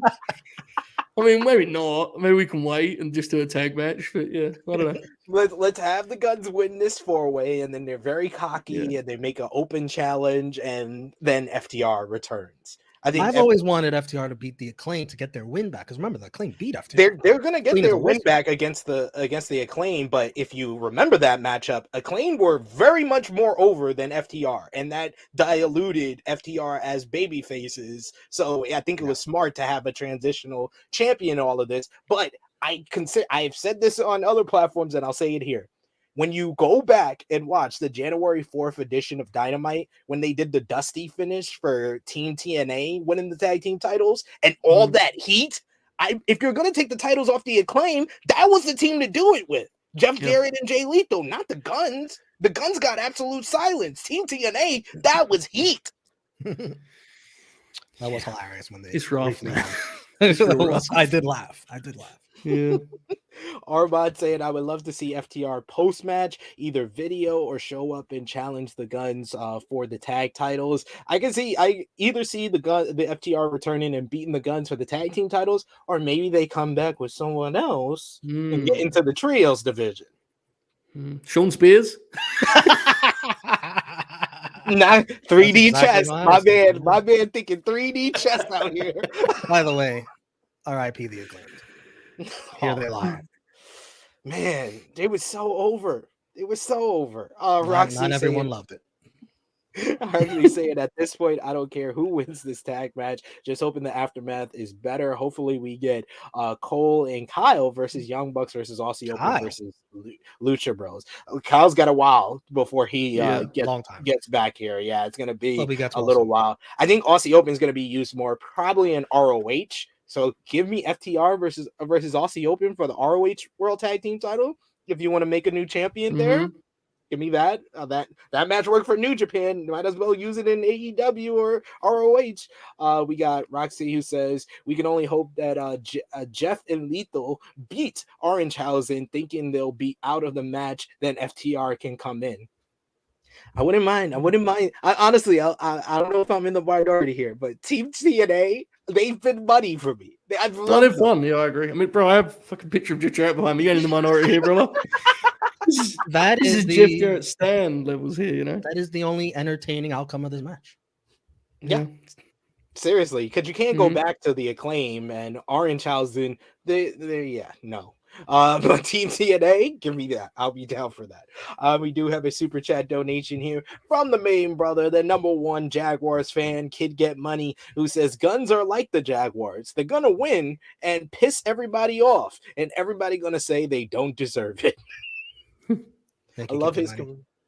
maybe not. Maybe we can wait and just do a tag match. But yeah, I don't know. Let's have the Guns win this 4-way, and then they're very cocky and they make an open challenge, and then FTR returns. I think I've always wanted FTR to beat the Acclaim to get their win back. Because remember, the Acclaim beat FTR. They're gonna get Acclaim their is a win wizard. back against the Acclaim, but if you remember that matchup, Acclaim were very much more over than FTR, and that diluted FTR as baby faces. So I think it was smart to have a transitional champion in all of this. But I've said this on other platforms, and I'll say it here. When you go back and watch the January 4th edition of Dynamite, when they did the Dusty finish for Team TNA winning the tag team titles and all that heat, if you're going to take the titles off the Acclaim, that was the team to do it with. Jeff Jarrett and Jay Lethal, not the Guns. The Guns got absolute silence. Team TNA, that was heat. That was hilarious when they. It's rough, man. I did laugh. Yeah. Armand saying, I would love to see FTR post-match, either video or show up and challenge the Guns for the tag titles. I either see the FTR returning and beating the Guns for the tag team titles, or maybe they come back with someone else and get into the trios division. Sean Spears? Not 3D exactly chess. My man thinking 3D chess out here. By the way, R.I.P. the Acclaimed. Here they lie. Man, they were so over. Not everyone loved it. Actually saying at this point, I don't care who wins this tag match. Just hoping the aftermath is better. Hopefully, we get Cole and Kyle versus Young Bucks versus Aussie Open versus Lucha Bros. Kyle's got a while before he gets back here. Yeah, it's gonna be a little while. I think Aussie Open is gonna be used more probably in ROH. So give me FTR versus Aussie Open for the ROH World Tag Team title. If you want to make a new champion there, give me that. That match worked for New Japan. Might as well use it in AEW or ROH. We got Roxy who says we can only hope that Jeff and Lethal beat Orangehausen, thinking they'll be out of the match. Then FTR can come in. I wouldn't mind. Honestly, I don't know if I'm in the minority here, but Team TNA, they've been money for me. I've loved fun. Yeah, I agree. I mean, bro, I have a fucking picture of Jeff Jarrett behind me. You ain't in the minority here, bro. This is Jeff Jarrett Stan levels here, you know? That is the only entertaining outcome of this match. Yeah. Seriously, because you can't go back to the Acclaim and Orangehausen. No. But Team TNA, give me that. I'll be down for that. We do have a super chat donation here from the main brother, the #1 Jaguars fan, Kid Get Money, who says Guns are like the Jaguars. They're gonna win and piss everybody off, and everybody gonna say they don't deserve it. I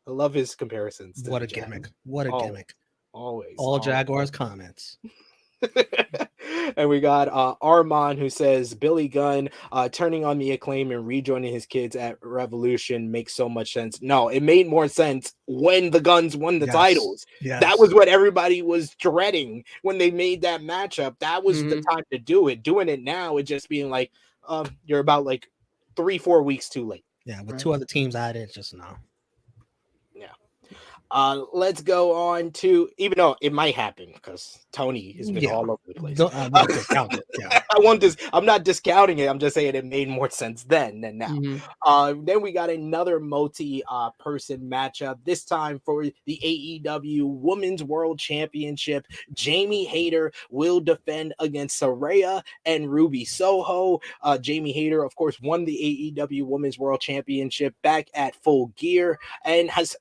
love his comparisons. What a gimmick! What a gimmick! Always. All Jaguars comments. And we got Armand who says Billy Gunn turning on the Acclaim and rejoining his kids at Revolution makes so much sense. No, it made more sense when the Guns won the titles. Yes. That was what everybody was dreading when they made that matchup. That was the time to do it. Doing it now, it just being like you're about like 3-4 weeks too late. Yeah, with two other teams added, just now. Let's go on to, even though it might happen because Tony has been all over the place. I'm not discounting it. Yeah. I'm not discounting it. I'm just saying it made more sense then than now. Then we got another multi-person matchup, this time for the AEW Women's World Championship. Jamie Hayter will defend against Saraya and Ruby Soho. Jamie Hayter, of course, won the AEW Women's World Championship back at Full Gear and has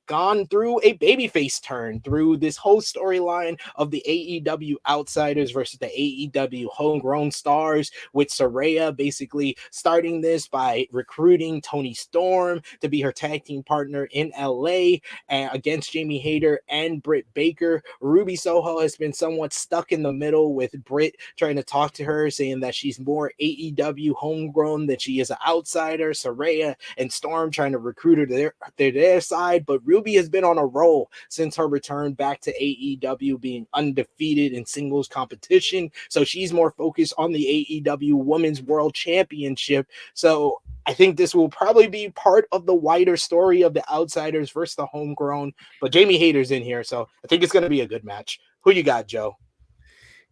gone through a babyface turn through this whole storyline of the AEW outsiders versus the AEW homegrown stars, with Saraya basically starting this by recruiting Toni Storm to be her tag team partner in LA against Jamie Hayter and Britt Baker. Ruby Soho has been somewhat stuck in the middle, with Britt trying to talk to her, saying that she's more AEW homegrown than she is an outsider. Saraya and Storm trying to recruit her to their side, but Ruby has been on a roll since her return back to AEW, being undefeated in singles competition. So she's more focused on the AEW Women's World Championship. So I think this will probably be part of the wider story of the outsiders versus the homegrown. But Jamie Hayter's in here, so I think it's going to be a good match. Who you got, Joe?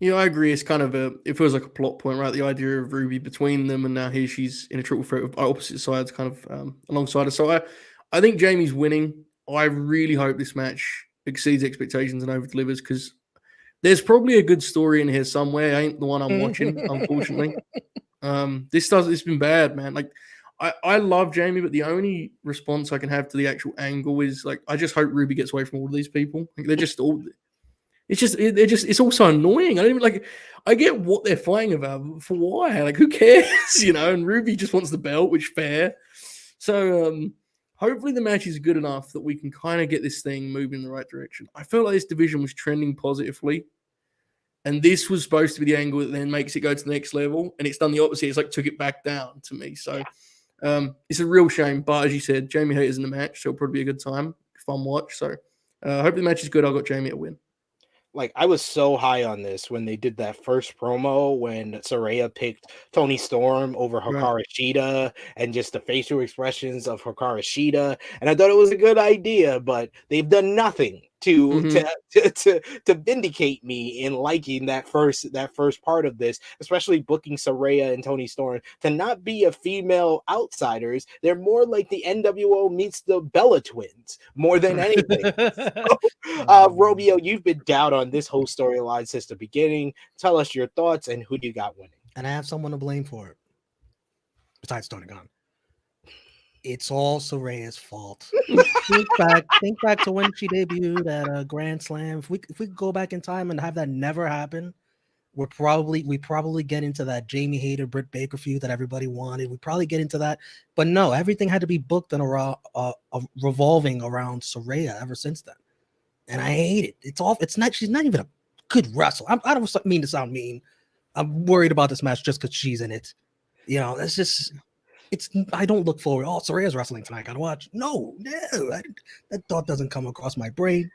I agree. It's kind of it feels like a plot point, right? The idea of Ruby between them, and now here she's in a triple threat with opposite sides, kind of alongside her. So I think Jamie's winning. I really hope this match exceeds expectations and over delivers, because there's probably a good story in here somewhere. Ain't the one I'm watching, unfortunately. It's been bad, man. Like, I love Jamie, but the only response I can have to the actual angle is like, I just hope Ruby gets away from all of these people. Like, they're just all. It's also annoying. I don't even like. I get what they're fighting about, but for why? Like, who cares? And Ruby just wants the belt, which fair. So hopefully the match is good enough that we can kind of get this thing moving in the right direction. I felt like this division was trending positively, and this was supposed to be the angle that then makes it go to the next level, and it's done the opposite. It's like took it back down to me. So it's a real shame. But as you said, Jamie Hayter's in the match, so it'll probably be a good time, fun watch. So hopefully the match is good. I've got Jamie to win. Like, I was so high on this when they did that first promo when Saraya picked Toni Storm over Hikaru Shida, and just the facial expressions of Hikaru Shida, and I thought it was a good idea, but they've done nothing to vindicate me in liking that first part of this, especially booking Saraya and Toni Storm to not be a female outsiders. They're more like the NWO meets the Bella Twins more than anything. Romeo, you've been down on this whole storyline since the beginning. Tell us your thoughts, and who do you got winning? And I have someone to blame for it besides Tony Khan. It's all Saraya's fault. think back to when she debuted at a Grand Slam. If we could go back in time and have that never happen, we probably get into that Jamie Hayter Britt Baker feud that everybody wanted. We probably get into that, but no, everything had to be booked and revolving around Saraya ever since then. And I hate it. It's all. It's not. She's not even a good wrestler. I don't mean to sound mean. I'm worried about this match just because she's in it. That's just. I don't look forward. Oh, Saraya's wrestling tonight. Gotta watch. No, that thought doesn't come across my brain.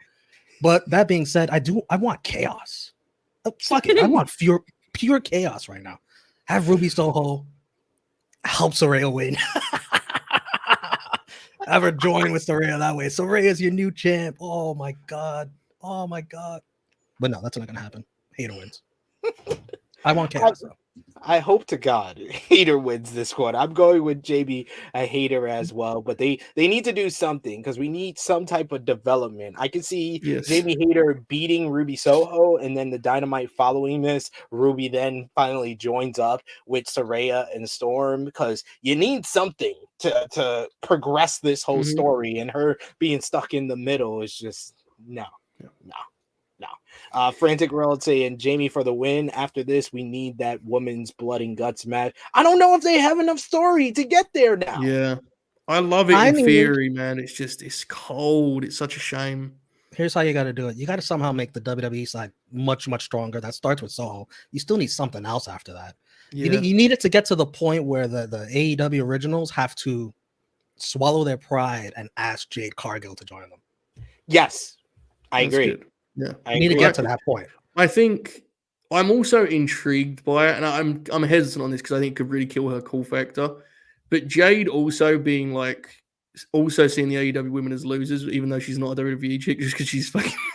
But that being said, I want chaos. Fuck it. I want pure chaos right now. Have Ruby Soho help Saraya win. Have her join with Saraya that way. Saraya's your new champ. Oh my god. But no, that's not gonna happen. Hayter wins. I want chaos though. I hope to God Hayter wins this one. I'm going with JB Hayter as well, but they need to do something, because we need some type of development. I can see Jamie Hayter beating Ruby Soho, and then the Dynamite following this, Ruby then finally joins up with Saraya and Storm, because you need something to progress this whole story, and her being stuck in the middle is just no. Frantic World saying Jamie for the win. After this, we need that woman's blood and guts match. I don't know if they have enough story to get there now. Yeah, I love it in theory, man. It's cold. It's such a shame. Here's how you got to do it. You got to somehow make the WWE side much, much stronger. That starts with Soho. You still need something else after that. Yeah. You need it to get to the point where the AEW originals have to swallow their pride and ask Jade Cargill to join them. Yes, I agree. Good. Yeah, I need to get to that point. I think I'm also intrigued by it, and I'm hesitant on this because I think it could really kill her cool factor. But Jade also seeing the AEW women as losers, even though she's not a WWE chick, just because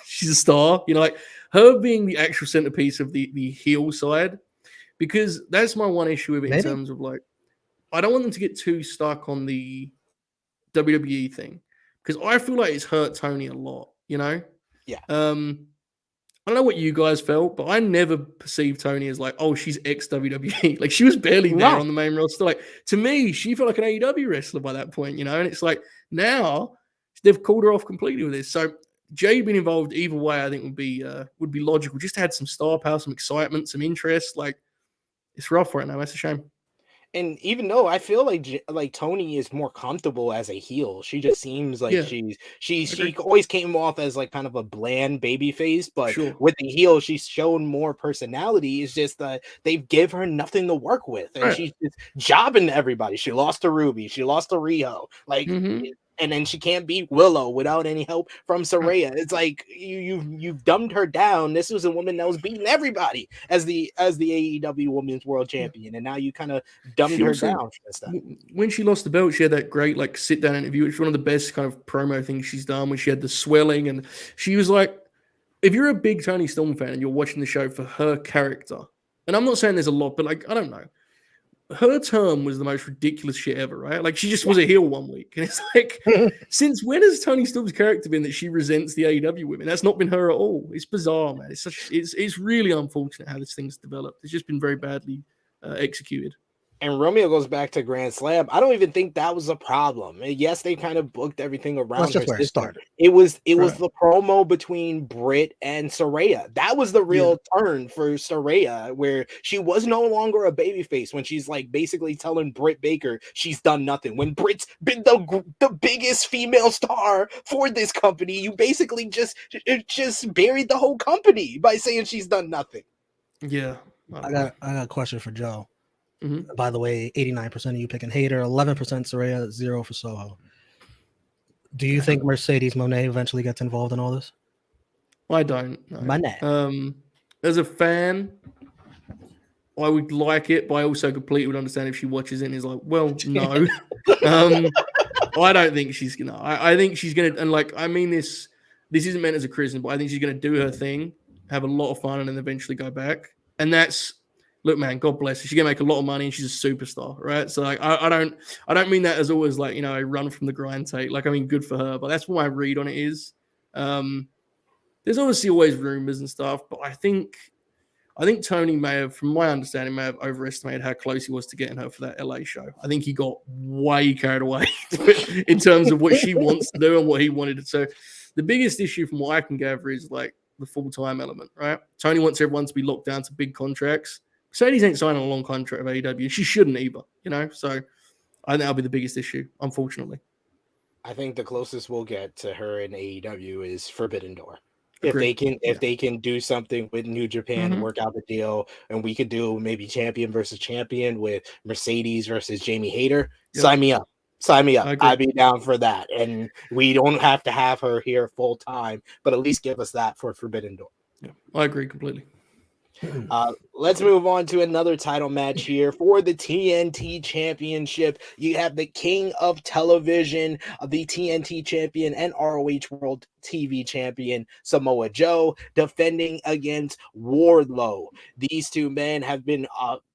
she's a star. Like her being the actual centerpiece of the heel side, because that's my one issue with it in terms of like, I don't want them to get too stuck on the WWE thing, because I feel like it's hurt Tony a lot. Yeah. I don't know what you guys felt, but I never perceived Tony as like, oh, she's ex-WWE. Like, she was barely there on the main roster. Like, to me, she felt like an AEW wrestler by that point, and it's like, now they've called her off completely with this. So Jade being involved either way, I think would be logical. Just to add some star power, some excitement, some interest. Like it's rough right now. That's a shame. And even though I feel like Tony is more comfortable as a heel, she just seems like she always came off as like kind of a bland baby face, but with the heel, she's shown more personality. It's just that they give her nothing to work with, and she's just jobbing everybody. She lost to Ruby, she lost to Riho, like. And then she can't beat Willow without any help from Saraya. It's like you've dumbed her down. This was a woman that was beating everybody as the AEW Women's World Champion, and now you kind of dumbed her down. When she lost the belt, she had that great like sit down interview, which is one of the best kind of promo things she's done. When she had the swelling, and she was like, if you're a big Toni Storm fan and you're watching the show for her character, and I'm not saying there's a lot, but like I don't know. Her term was the most ridiculous shit ever, right? Like she just was a heel one week. And it's like, since when has Toni Storm's character been that she resents the AEW women? That's not been her at all. It's bizarre, man. It's really unfortunate how this thing's developed. It's just been very badly executed. And Romeo goes back to Grand Slam. I don't even think that was a problem. Yes, they kind of booked everything around. That's just where it started. It was the promo between Britt and Saraya. That was the real turn for Saraya, where she was no longer a babyface when she's like basically telling Britt Baker she's done nothing. When Britt's been the biggest female star for this company, you basically just buried the whole company by saying she's done nothing. Yeah, I got a question for Joe. By the way, 89% of you picking Hater, 11% Saraya, 0 for Soho. Do you think Mercedes Moné eventually gets involved in all this? I don't. No. Moné. As a fan, I would like it, but I also completely would understand if she watches it and is like, well, no. I don't think she's gonna. I think she's gonna, and like I mean this isn't meant as a criticism, but I think she's gonna do her thing, have a lot of fun, and then eventually go back. And that's. Look, man, God bless her. She's gonna make a lot of money, and she's a superstar, right? So, like, I don't mean that as always like a run from the grind take. Like, I mean, good for her, but that's what my read on it is. There's obviously always rumors and stuff, but I think Tony may have, from my understanding, may have overestimated how close he was to getting her for that LA show. I think he got way carried away in terms of what she wants to do and what he wanted to. So, the biggest issue from what I can gather is like the full-time element, right? Tony wants everyone to be locked down to big contracts. Mercedes ain't signing a long contract of AEW. She shouldn't either, So I think that'll be the biggest issue, unfortunately. I think the closest we'll get to her in AEW is Forbidden Door. Agreed. If they can do something with New Japan and work out the deal, and we could do maybe champion versus champion with Mercedes versus Jamie Hayter, sign me up. Sign me up. I'd be down for that. And we don't have to have her here full time, but at least give us that for Forbidden Door. Yeah, I agree completely. Let's move on to another title match here for the TNT Championship. You have the King of Television, the TNT Champion and ROH World TV Champion Samoa Joe defending against Wardlow. These two men have been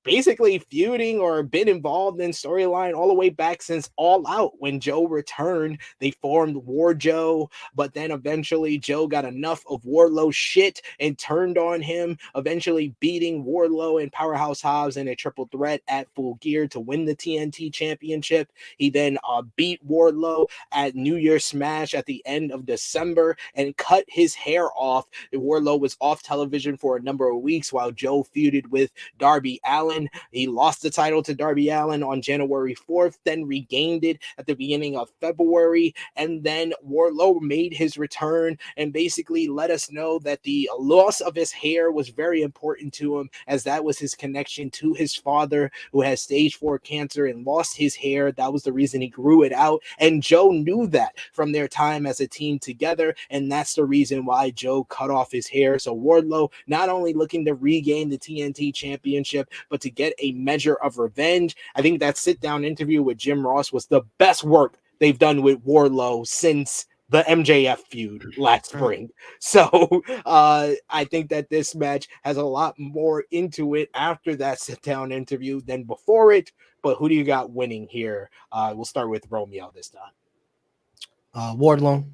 basically feuding or been involved in storyline all the way back since All Out. When Joe returned, they formed War Joe, but then eventually Joe got enough of Wardlow's shit and turned on him, eventually beating Wardlow and Powerhouse Hobbs in a triple threat at Full Gear to win the TNT Championship. He then beat Wardlow at New Year's Smash at the end of December and cut his hair off. Wardlow was off television for a number of weeks while Joe feuded with Darby Allin. He lost the title to Darby Allin on January 4th, then regained it at the beginning of February, and then Wardlow made his return and basically let us know that the loss of his hair was very important to him, as that was his connection to his father, who has stage 4 cancer and lost his hair. That was the reason he grew it out, and Joe knew that from their time as a team together, and that's the reason why Joe cut off his hair. So Wardlow not only looking to regain the TNT Championship, but to get a measure of revenge. I think that sit-down interview with Jim Ross was the best work they've done with Wardlow since the MJF feud last spring. So I think that this match has a lot more into it after that sit-down interview than before it. But who do you got winning here? We'll start with Romeo this time. Wardlow.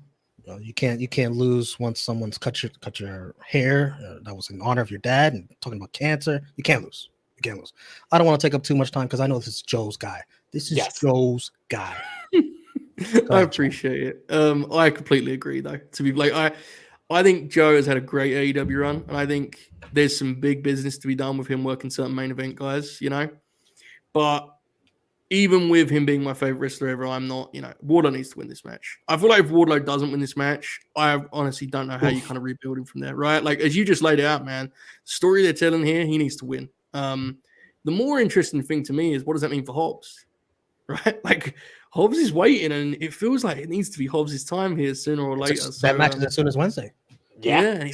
You can't lose once someone's cut your hair. That was in honor of your dad, and talking about cancer. You can't lose. I don't want to take up too much time because I know this is Joe's guy. This is Joe's guy. I appreciate it. I completely agree, though. To be like, I think Joe has had a great AEW run, and I think there's some big business to be done with him working certain main event guys, you know. But even with him being my favorite wrestler ever, I'm not, you know, Wardlow needs to win this match. I feel like if Wardlow doesn't win this match, I honestly don't know how you kind of rebuild him from there, right? Like, as you just laid it out, man, the story they're telling here, he needs to win. The more interesting thing to me is what does that mean for Hobbs, right? Like, Hobbs is waiting, and it feels like it needs to be Hobbs' time here sooner or later. That match is as soon as Wednesday. Yeah, and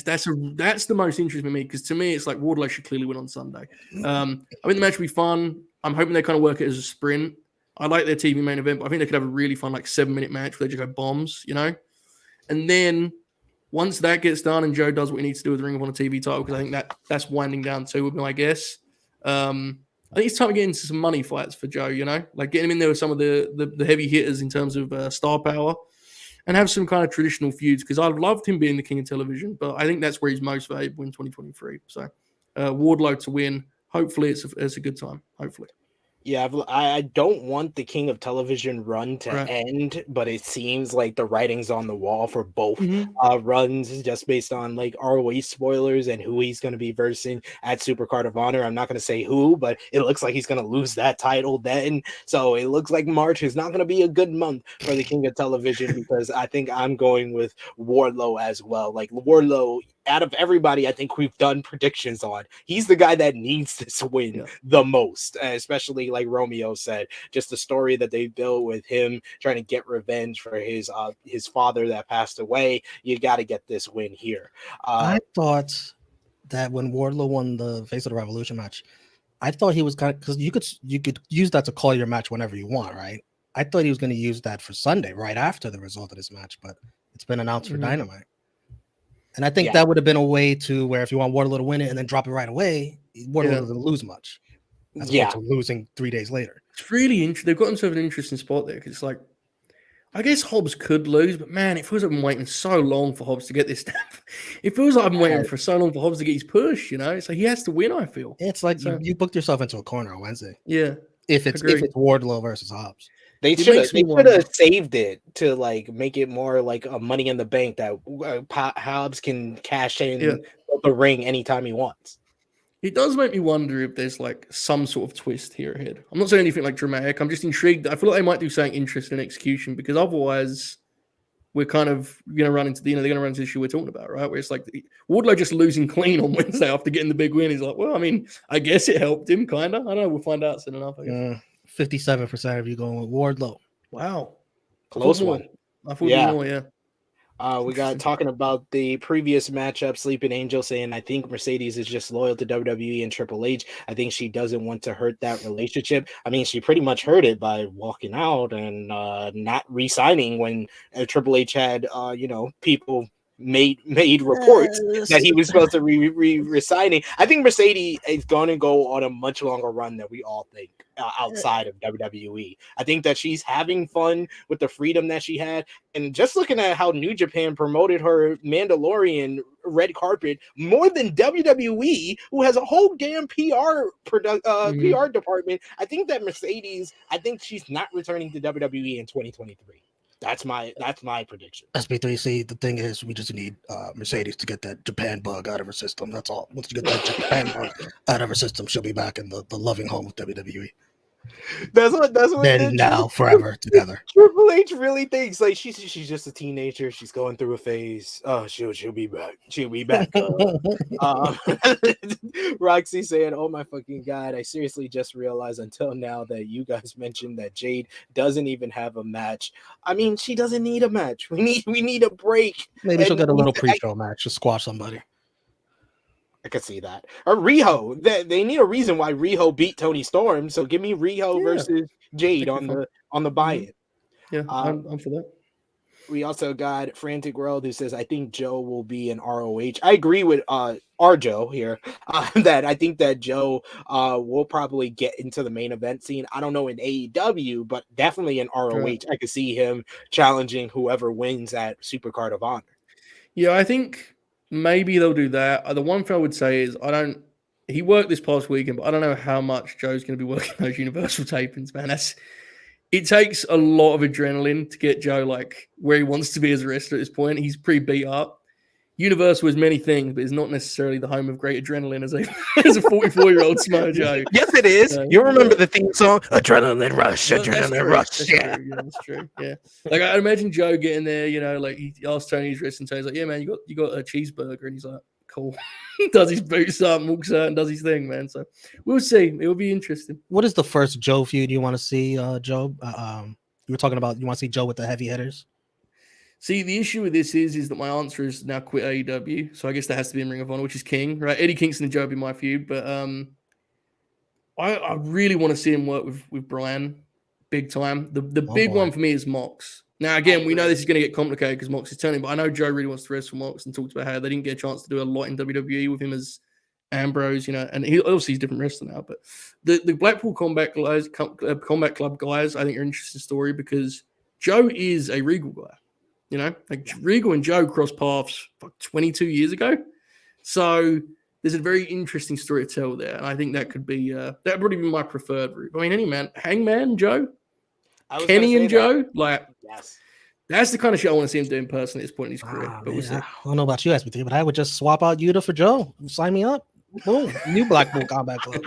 that's the most interesting for me, because to me it's like Wardlow should clearly win on Sunday. I think the match will be fun. I'm hoping they kind of work it as a sprint. I like their TV main event, but I think they could have a really fun 7-minute match where they just go bombs, you know. And then once that gets done and Joe does what he needs to do with the Ring of Honor TV title, because I think that's winding down too, would be my guess. I think it's time to get into some money fights for Joe, you know, like getting him in there with some of the heavy hitters in terms of star power, and have some kind of traditional feuds, because I've loved him being the king of television, but I think that's where he's most valuable in 2023. So Wardlow to win. Hopefully it's a good time. Hopefully. Yeah, I don't want the King of Television run to end, but it seems like the writing's on the wall for both runs, just based on ROH spoilers and who he's going to be versing at Supercard of Honor. I'm not going to say who, but it looks like he's going to lose that title then. So it looks like March is not going to be a good month for the King of Television, because I think I'm going with Wardlow as well. Like, Wardlow, out of everybody I think we've done predictions on, he's the guy that needs this win the most, especially like Romeo said, just the story that they built with him trying to get revenge for his father that passed away. You got to get this win here. I thought that when Wardlow won the Face of the Revolution match, I thought he was kind of, because you could use that to call your match whenever you want, right? I thought he was going to use that for Sunday right after the result of this match, but it's been announced for Dynamite. And I think that would have been a way to where if you want Wardlow to win it and then drop it right away, Wardlow doesn't lose much. As opposed to losing 3 days later. It's really interesting. They've got themselves an interesting spot there, because it's like, I guess Hobbs could lose, but man, it feels like I've been waiting so long for Hobbs to get this stuff. It feels like I've been waiting for so long for Hobbs to get his push, you know? So he has to win, I feel. It's like you booked yourself into a corner on Wednesday. Yeah. If it's Wardlow versus Hobbs. They should have saved it to make it more like a Money in the Bank that Hobbs can cash in the ring anytime he wants. It does make me wonder if there's some sort of twist here ahead. I'm not saying anything dramatic. I'm just intrigued. I feel like they might do something interesting in execution, because otherwise we're kind of going to run into they're going to run into the issue we're talking about, right? Where it's like Wardlow just losing clean on Wednesday after getting the big win. He's like, well, I mean, I guess it helped him, kind of. I don't know. We'll find out soon enough, I guess. 57% of you going with Wardlow. Wow. Close one. I thought more, yeah. We got talking about the previous matchup, Sleeping Angel saying, I think Mercedes is just loyal to WWE and Triple H. I think she doesn't want to hurt that relationship. I mean, she pretty much hurt it by walking out and not re-signing when Triple H had, people made reports that he was supposed to resigning. I think Mercedes is going to go on a much longer run than we all think outside of WWE. I think that she's having fun with the freedom that she had, and just looking at how New Japan promoted her Mandalorian red carpet more than WWE, who has a whole damn PR department. I think that Mercedes, she's not returning to WWE in 2023. That's my prediction. SB3C, the thing is, we just need Mercedes to get that Japan bug out of her system. That's all. Once you get that Japan bug out of her system, she'll be back in the loving home of WWE. That's what. Then now forever together. Triple H really thinks she's just a teenager. She's going through a phase. Oh, she'll be back. She'll be back. Roxy saying, "Oh my fucking god! I seriously just realized until now that you guys mentioned that Jade doesn't even have a match. I mean, she doesn't need a match. We need a break. Maybe she'll get a little pre-show match to squash somebody." I could see that. Or Riho. They need a reason why Riho beat Toni Storm. So give me Riho versus Jade on the buy-in. Yeah, I'm for that. We also got Frantic World who says, I think Joe will be in ROH. I agree with our Joe here that I think that Joe will probably get into the main event scene. I don't know in AEW, but definitely in ROH. Right. I could see him challenging whoever wins at Supercard of Honor. Yeah, I think maybe they'll do that. The one thing I would say is he worked this past weekend, but I don't know how much Joe's going to be working those Universal tapings, man. it takes a lot of adrenaline to get Joe like where he wants to be as a wrestler at this point. He's pretty beat up. Universal is many things, but it's not necessarily the home of great adrenaline as a 44-year-old Samoa Joe. Yes, it is. You remember the theme song, Adrenaline Rush, Well, Adrenaline Rush. That's true. Yeah, that's true. Yeah. Like I imagine Joe getting there, like he asked Tony his wrist and Tony's like, yeah, man, you got a cheeseburger. And he's like, cool. Does his boots up, walks out and does his thing, man. So we'll see. It will be interesting. What is the first Joe feud you want to see, Joe? You were talking about you want to see Joe with the heavy hitters. See, the issue with this is that my answer is now quit AEW. So I guess that has to be in Ring of Honor, which is king, right? Eddie Kingston and Joe would be my feud. But I really want to see him work with Bryan big time. The big one for me is Mox. Now, again, we know this is going to get complicated because Mox is turning, but I know Joe really wants to wrestle Mox and talked about how they didn't get a chance to do a lot in WWE with him as Ambrose, and he obviously he's a different wrestler now. But the Blackpool Combat Club guys, I think are an interesting story because Joe is a Regal guy. Like Regal and Joe crossed paths 22 years ago. So there's a very interesting story to tell there. And I think that could be, that would probably be my preferred route. I mean, Hangman, Joe, Kenny and Joe, yes. That's the kind of shit I want to see him doing personally at this point in his career. But we'll see. I don't know about you, SB3, but I would just swap out Yuta for Joe. Sign me up. Boom. New Blackpool Combat Club.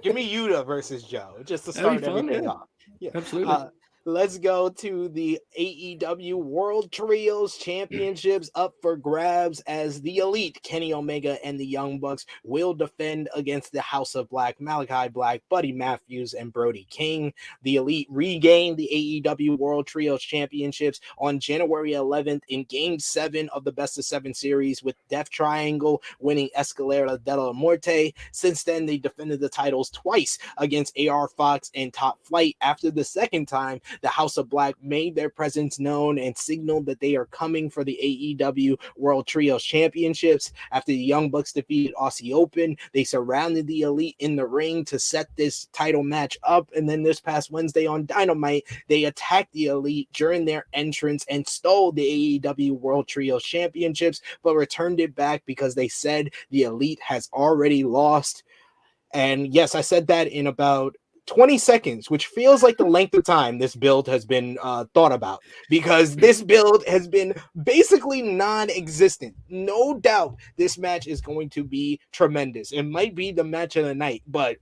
Give me Yuta versus Joe just to start everything off. Yeah, absolutely. Let's go to the AEW World Trios Championships up for grabs as the Elite, Kenny Omega and the Young Bucks, will defend against the House of Black, Malachi Black, Buddy Matthews, and Brody King. The Elite regained the AEW World Trios Championships on January 11th in Game 7 of the Best of 7 series with Death Triangle winning Escalera de la Muerte. Since then, they defended the titles twice against AR Fox and Top Flight. After the second time, the House of Black made their presence known and signaled that they are coming for the AEW World Trios Championships. After the Young Bucks defeated Aussie Open, they surrounded the Elite in the ring to set this title match up. And then this past Wednesday on Dynamite, they attacked the Elite during their entrance and stole the AEW World Trios Championships, but returned it back because they said the Elite has already lost. And yes, I said that in about 20 seconds, which feels like the length of time this build has been thought about, because this build has been basically non-existent. No doubt this match is going to be tremendous. It might be the match of the night, but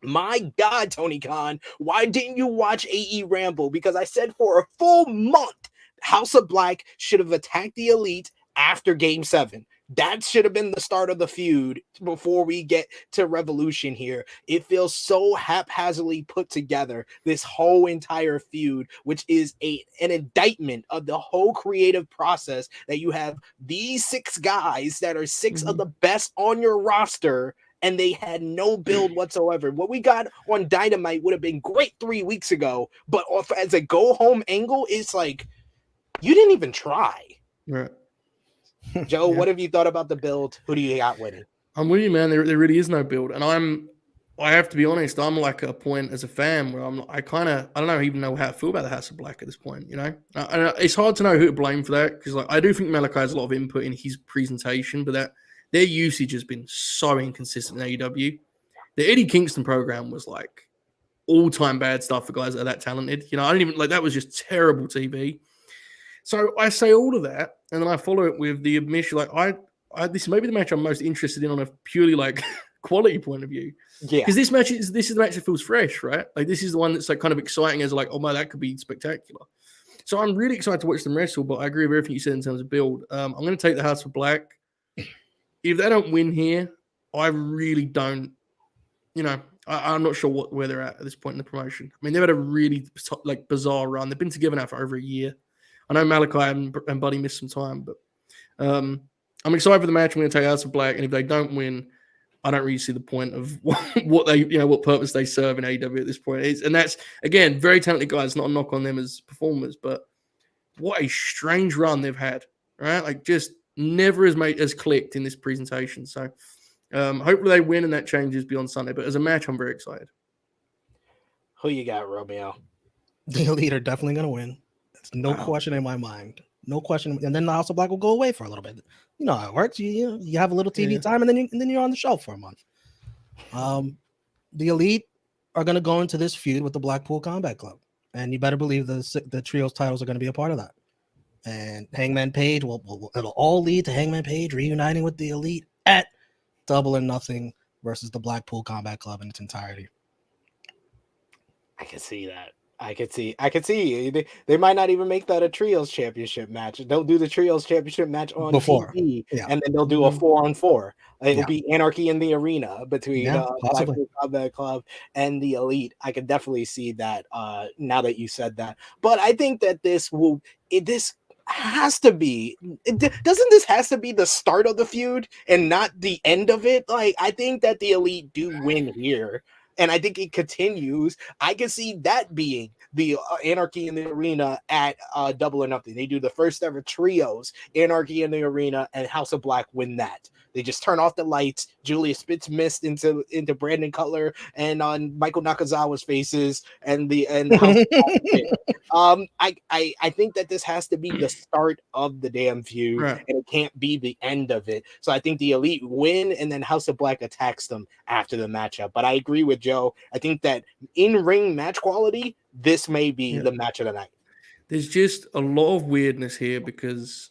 my God, Tony Khan, why didn't you watch AE Ramble? Because I said for a full month, House of Black should have attacked the Elite after Game 7. That should have been the start of the feud before we get to Revolution here. It feels so haphazardly put together, this whole entire feud, which is an indictment of the whole creative process that you have these 6 guys that are 6 of the best on your roster, and they had no build whatsoever. What we got on Dynamite would have been great 3 weeks ago, but as a go-home angle, it's like, you didn't even try. Right. Joe, what have you thought about the build? Who do you got winning? I'm with you, man. There really is no build, and I have to be honest. I'm like at a point as a fan where I don't even know how to feel about the House of Black at this point. It's hard to know who to blame for that because I do think Malachi has a lot of input in his presentation, but their usage has been so inconsistent in AEW. The Eddie Kingston program was like all-time bad stuff for guys that are that talented. I didn't even that was just terrible TV. So I say all of that, and then I follow it with the admission, this may be the match I'm most interested in on a purely quality point of view. Yeah, because this is the match that feels fresh, right? Like this is the one that's kind of exciting as oh my, that could be spectacular. So I'm really excited to watch them wrestle. But I agree with everything you said in terms of build. I'm going to take the House of Black. If they don't win here, I really don't. I'm not sure where they're at this point in the promotion. I mean, they've had a really bizarre run. They've been together now for over a year. I know Malachi and Buddy missed some time, but I'm excited for the match. I'm going to take House of Black, and if they don't win, I don't really see the point of what purpose they serve in AEW at this point. And that's again very talented guys. Not a knock on them as performers, but what a strange run they've had. Right, just never as clicked in this presentation. So hopefully they win and that changes beyond Sunday. But as a match, I'm very excited. Who you got, Romeo? The Elite are definitely going to win. There's no question in my mind. No question. And then the House of Black will go away for a little bit. You know how it works. You have a little TV time, and then you're on the show for a month. The Elite, are going to go into this feud with the Blackpool Combat Club. And you better believe the trios titles are going to be a part of that. And Hangman Page, it'll all lead to Hangman Page reuniting with the Elite at Double or Nothing versus the Blackpool Combat Club in its entirety. I can see that. I could see. They might not even make that a trios championship match. They'll do the trios championship match on TV, and then they'll do a 4-on-4. It'll be Anarchy in the Arena between Blackpool Combat Club and the Elite. I could definitely see that. Now that you said that, but I think that this has to be. Doesn't this has to be the start of the feud and not the end of it? Like, I think that the Elite do win here. And I think it continues. I can see that being the Anarchy in the Arena at Double or Nothing. They do the first ever trios, Anarchy in the Arena, and House of Black win that. They just turn off the lights. Julia spits mist into Brandon Cutler and on Michael Nakazawa's faces, and the House of Black. I think that this has to be the start of the damn feud, right, and it can't be the end of it. So I think the Elite win, and then House of Black attacks them after the matchup. But I agree with Joe. I think that in-ring match quality, this may be the match of the night. There's just a lot of weirdness here because,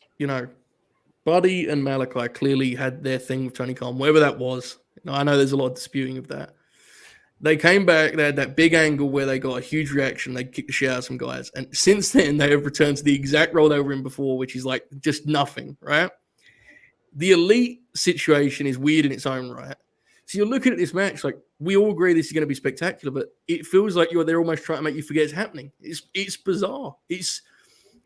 Buddy and Malachi clearly had their thing with Tony Khan, whatever that was. I know there's a lot of disputing of that. They came back, they had that big angle where they got a huge reaction, they kicked the shit out of some guys. And since then, they have returned to the exact role they were in before, which is like just nothing, right? The Elite situation is weird in its own right. So you're looking at this match, like, we all agree this is going to be spectacular, but it feels like they're almost trying to make you forget it's happening. It's bizarre. It's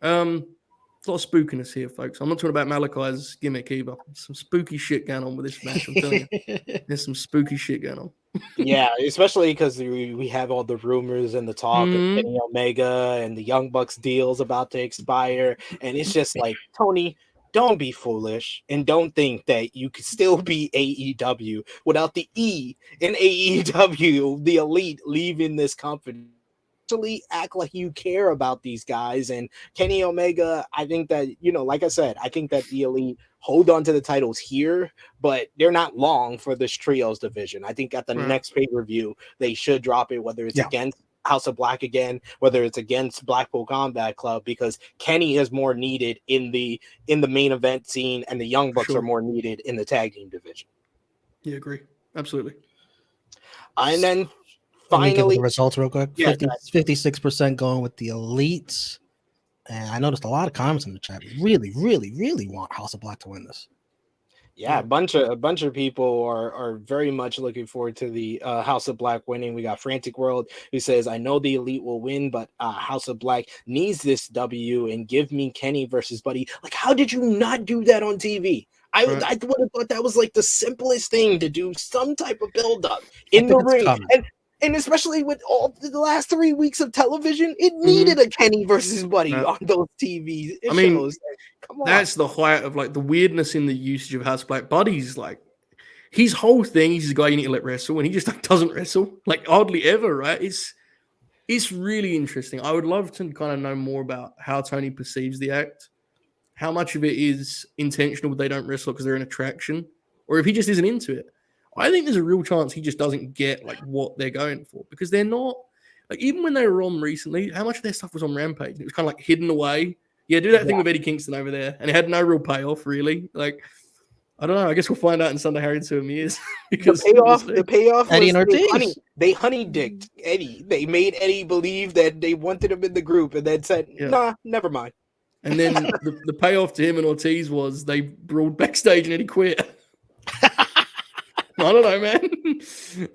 a lot of spookiness here, folks. I'm not talking about Malachi's gimmick either. Some spooky shit going on with this match, I'm telling you. There's some spooky shit going on. Yeah, especially because we have all the rumors and the talk of Kenny Omega and the Young Bucks deals about to expire. And it's just like, Tony, don't be foolish and don't think that you could still be AEW without the E in AEW, the Elite leaving this company. Actually act like you care about these guys. And Kenny Omega, I think that, like I said, I think that the Elite hold on to the titles here, but they're not long for this trios division. I think at the next pay-per-view, they should drop it, whether it's against House of Black again, whether it's against Blackpool Combat Club, because Kenny is more needed in the main event scene, and the Young Bucks are more needed in the tag team division. Yeah, agree. Absolutely. And then finally, the results real quick. 56% going with the Elites. And I noticed a lot of comments in the chat. Really, really, really want House of Black to win this. Yeah, a bunch of people are very much looking forward to the House of Black winning. We got Frantic World who says, I know the Elite will win, but House of Black needs this W and give me Kenny versus Buddy. Like, how did you not do that on TV? I would have thought that was like the simplest thing to do, some type of build-up in the ring. And especially with all the last 3 weeks of television, it needed a Kenny versus Buddy on those TV shows. Come on. That's the height of like the weirdness in the usage of House of Black. Buddy's like, his whole thing, he's a guy you need to let wrestle, and he just doesn't wrestle, like hardly ever, right? It's really interesting. I would love to kind of know more about how Tony perceives the act, how much of it is intentional, they don't wrestle because they're an attraction, or if he just isn't into it. I think there's a real chance he just doesn't get like what they're going for, because they're not like, even when they were on recently, how much of their stuff was on Rampage? It was kind of like hidden away. Yeah, do that thing with Eddie Kingston over there, and it had no real payoff, really. Like, I don't know. I guess we'll find out in Sunday how into him he is. Because the payoff Eddie was and Ortiz. They honey-dicked Eddie. They made Eddie believe that they wanted him in the group, and then said, nah, never mind. And then the payoff to him and Ortiz was they brawled backstage and Eddie quit. I don't know, man.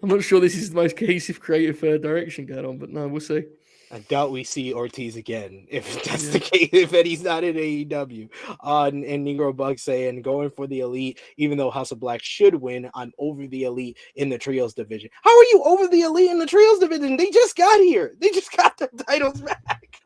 I'm not sure this is the most cohesive creative direction going on, but no, we'll see. I doubt we see Ortiz again if that's the case, if Eddie's not in AEW. And Negro Bug saying, going for the Elite, even though House of Black should win, I'm over the Elite in the Trios division. How are you over the Elite in the Trios division? They just got here. They just got the titles back.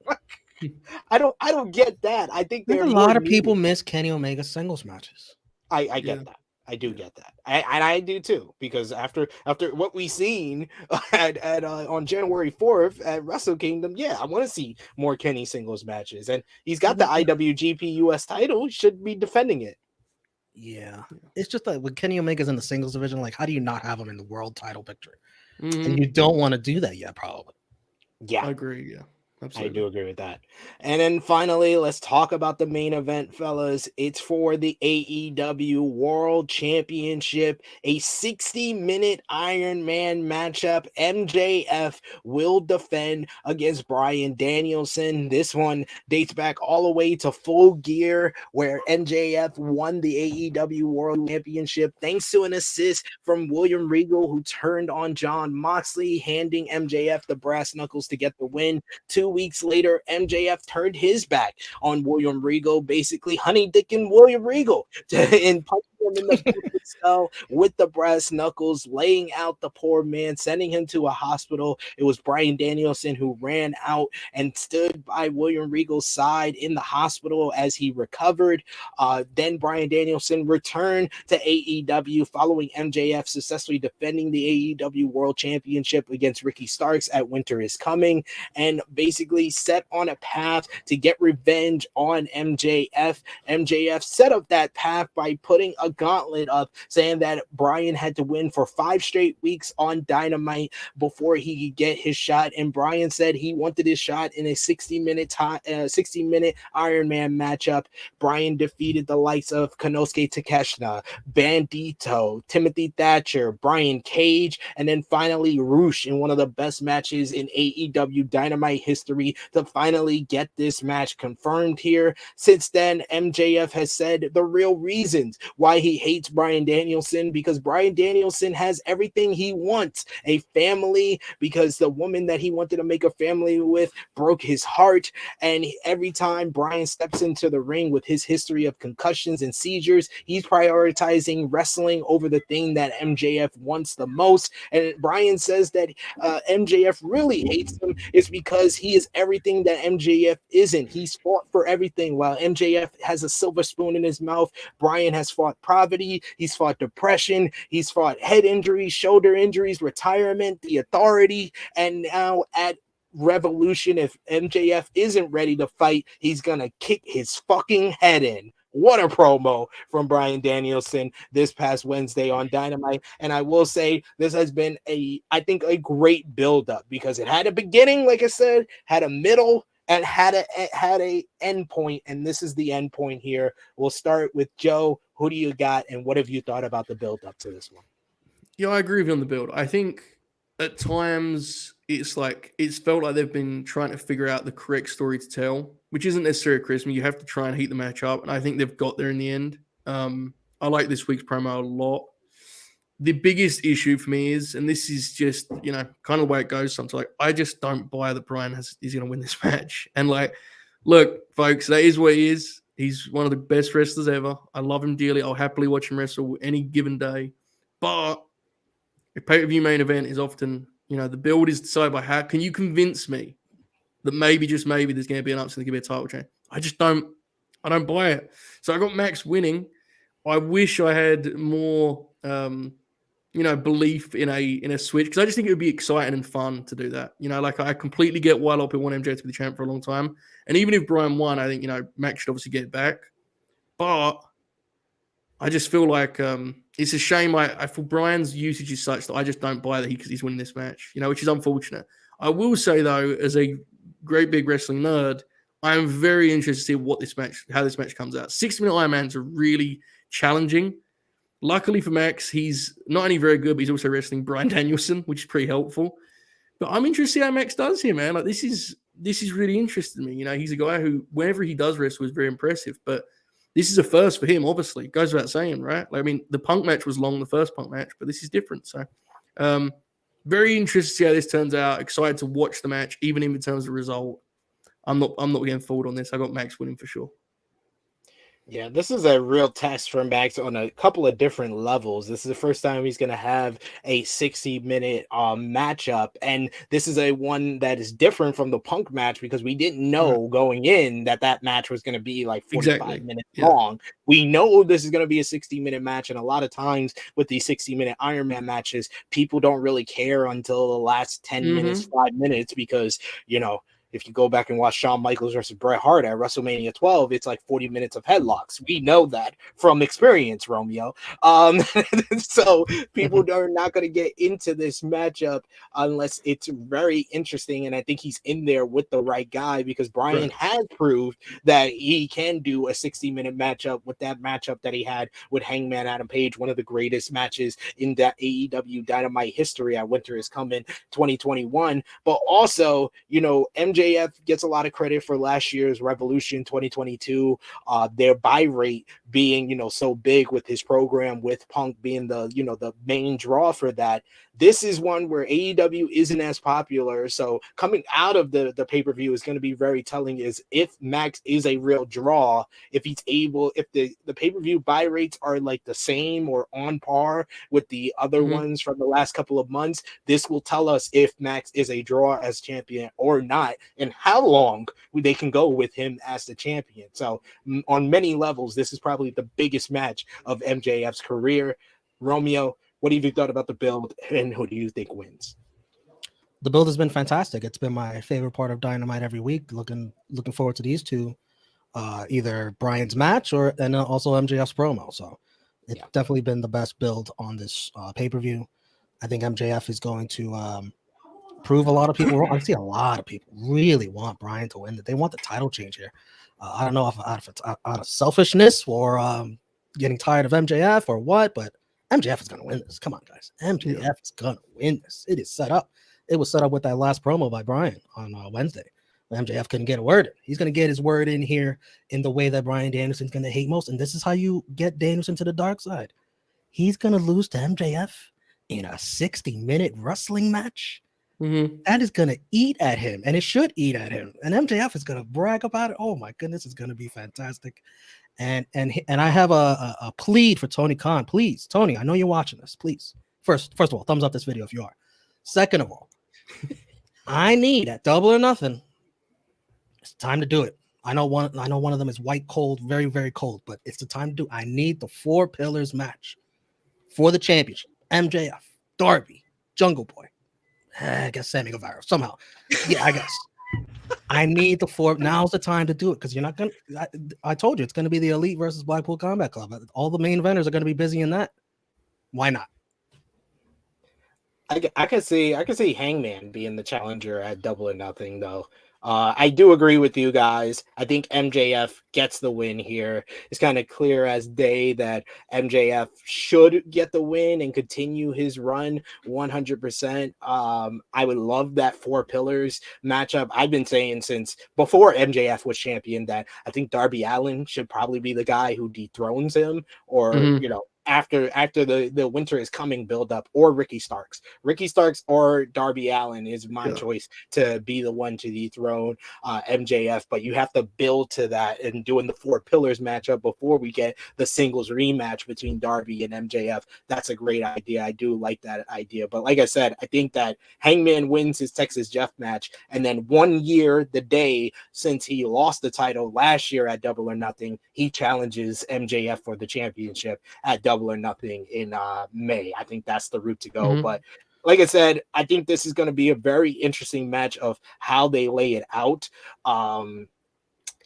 I don't get that. I think a lot of people miss Kenny Omega singles matches. I get that. I do get that. I do too, because after what we seen at on January 4th at Wrestle Kingdom, I want to see more Kenny singles matches, and he's got the IWGP US title, he should be defending it. Yeah, it's just that when Kenny Omega's in the singles division, like, how do you not have him in the world title picture? And you don't want to do that yet, probably. Yeah. I agree. Yeah. Absolutely. I do agree with that. And then finally, let's talk about the main event, fellas. It's for the AEW World Championship, a 60-minute Iron Man matchup. MJF will defend against Bryan Danielson. This one dates back all the way to Full Gear, where MJF won the AEW World Championship thanks to an assist from William Regal, who turned on Jon Moxley, handing MJF the brass knuckles to get the win. 2 weeks later, MJF turned his back on William Regal, basically honey dicking William Regal and punching him in the skull with the brass knuckles, laying out the poor man, sending him to a hospital. It was Bryan Danielson who ran out and stood by William Regal's side in the hospital as he recovered. Then Bryan Danielson returned to AEW following MJF successfully defending the AEW World Championship against Ricky Starks at Winter is Coming, and basically set on a path to get revenge on MJF. MJF set up that path by putting a gauntlet up, saying that Bryan had to win for 5 straight weeks on Dynamite before he could get his shot. And Bryan said he wanted his shot in a 60-minute Iron Man matchup. Bryan defeated the likes of Konosuke Takeshita, Bandito, Timothy Thatcher, Brian Cage, and then finally Roosh in one of the best matches in AEW Dynamite history to finally get this match confirmed here. Since then, MJF has said the real reasons why he hates Bryan Danielson, because Bryan Danielson has everything he wants: a family, because the woman that he wanted to make a family with broke his heart. And every time Bryan steps into the ring with his history of concussions and seizures, he's prioritizing wrestling over the thing that MJF wants the most. And Bryan says that MJF really hates him is because he is everything that MJF isn't. He's fought for everything. While MJF has a silver spoon in his mouth, Bryan has fought poverty, he's fought depression, he's fought head injuries, shoulder injuries, retirement, the Authority, and now at Revolution, if MJF isn't ready to fight, he's gonna kick his fucking head in. What a promo from Bryan Danielson this past Wednesday on Dynamite. And I will say this has been I think a great build-up, because it had a beginning, like I said, had a middle, and had a end point. And this is the end point here. We'll start with Joe. Who do you got, and what have you thought about the build-up to this one? Yeah, I agree with you on the build. I think at times it's felt like they've been trying to figure out the correct story to tell, which isn't necessarily charisma. You have to try and heat the match up, and I think they've got there in the end. I like this week's promo a lot. The biggest issue for me is, and this is just, kind of the way it goes sometimes, I just don't buy that Bryan is going to win this match. And look, folks, that is what he is. He's one of the best wrestlers ever. I love him dearly. I'll happily watch him wrestle any given day. But a pay-per-view main event is often, the build is decided by how can you convince me that maybe, just maybe, there's going to be an upset, there's going to be a title change. I don't buy it. So I got Max winning. I wish I had more, belief in a switch, because I just think it would be exciting and fun to do that. I completely get why a lot of people want MJ to be the champ for a long time. And even if Bryan won, I think, Max should obviously get it back. But I just feel like it's a shame. I feel Bryan's usage is such that I just don't buy that he's winning this match, which is unfortunate. I will say, though, as a great big wrestling nerd, I'm very interested to see how this match comes out. 6-minute Iron Mans are really challenging. Luckily for Max, he's not only very good, but he's also wrestling Bryan Danielson, which is pretty helpful. But I'm interested to see how Max does here, man. This is really interesting to me. He's a guy who, whenever he does wrestle, is very impressive. But this is a first for him, obviously. It goes without saying, right? The Punk match was long, the first Punk match, but this is different. So, very interested to see how this turns out. Excited to watch the match, even in terms of result. I'm not getting forward on this. I got Max winning for sure. Yeah, this is a real test for Max on a couple of different levels. This is the first time he's going to have a 60-minute matchup, and this is a one that is different from the Punk match, because we didn't know going in that match was going to be like 45 minutes long. We know this is going to be a 60-minute match, and a lot of times with these 60-minute Iron Man matches, people don't really care until the last 10 minutes, 5 minutes, because If you go back and watch Shawn Michaels versus Bret Hart at WrestleMania 12, it's like 40 minutes of headlocks. We know that from experience, Romeo. So people are not going to get into this matchup unless it's very interesting. And I think he's in there with the right guy because Bryan has proved that he can do a 60-minute matchup with that matchup that he had with Hangman Adam Page, one of the greatest matches in that AEW Dynamite history at Winter is Coming 2021. But also, you know, MJF gets a lot of credit for last year's Revolution 2022, their buy rate being, you know, so big with his program, with Punk being the, you know, the main draw for that. This is one where AEW isn't as popular. So coming out of the pay-per-view is going to be very telling is if Max is a real draw, if he's able, if the pay-per-view buy rates are like the same or on par with the other ones from the last couple of months, this will tell us if Max is a draw as champion or not, and how long they can go with him as the champion. So on many levels, this is probably the biggest match of MJF's career. Romeo, what have you thought about the build, and who do you think wins? The build has been fantastic. It's been my favorite part of Dynamite every week. Looking forward to these two, either Bryan's match and also MJF's promo. So it's definitely been the best build on this pay-per-view. I think MJF is going to prove a lot of people wrong. I see a lot of people really want Bryan to win. They want the title change here. I don't know if it's out of selfishness or getting tired of MJF or what, but MJF is going to win this. Come on, guys. MJF is going to win this. It is set up. It was set up with that last promo by Bryan on Wednesday. MJF couldn't get a word in. He's going to get his word in here in the way that Bryan Danielson's going to hate most. And this is how you get Danielson to the dark side. He's going to lose to MJF in a 60-minute wrestling match. That is going to eat at him, and it should eat at him. And MJF is going to brag about it. Oh, my goodness, it's going to be fantastic. And I have a plead for Tony Khan. Please, Tony, I know you're watching this. Please, first of all, thumbs up this video if you are. Second of all, I need at Double or Nothing. It's time to do it. I know one of them is white cold, very, very cold, but it's the time to do. I need the 4 pillars match for the championship. MJF, Darby, Jungle Boy. I guess Sammy Guevara somehow. Yeah, I guess. I need the 4. Now's the time to do it because you're not gonna. I told you it's gonna be the Elite versus Blackpool Combat Club. All the main vendors are gonna be busy in that. Why not? I could see Hangman being the challenger at Double or Nothing though. I do agree with you guys. I think MJF gets the win here. It's kind of clear as day that MJF should get the win and continue his run 100%. I would love that 4 pillars matchup. I've been saying since before MJF was champion that I think Darby Allin should probably be the guy who dethrones him, or you know, after the Winter is Coming build up, or Ricky Starks or Darby Allin is my choice to be the one to dethrone MJF. But you have to build to that and doing the 4 pillars matchup before we get the singles rematch between Darby and MJF. That's a great idea. I do like that idea. But like I said, I think that Hangman wins his Texas Jeff match, and then 1 year the day since he lost the title last year at Double or Nothing, he challenges MJF for the championship at Double or Nothing in May. I think that's the route to go. But like I said, I think this is going to be a very interesting match of how they lay it out.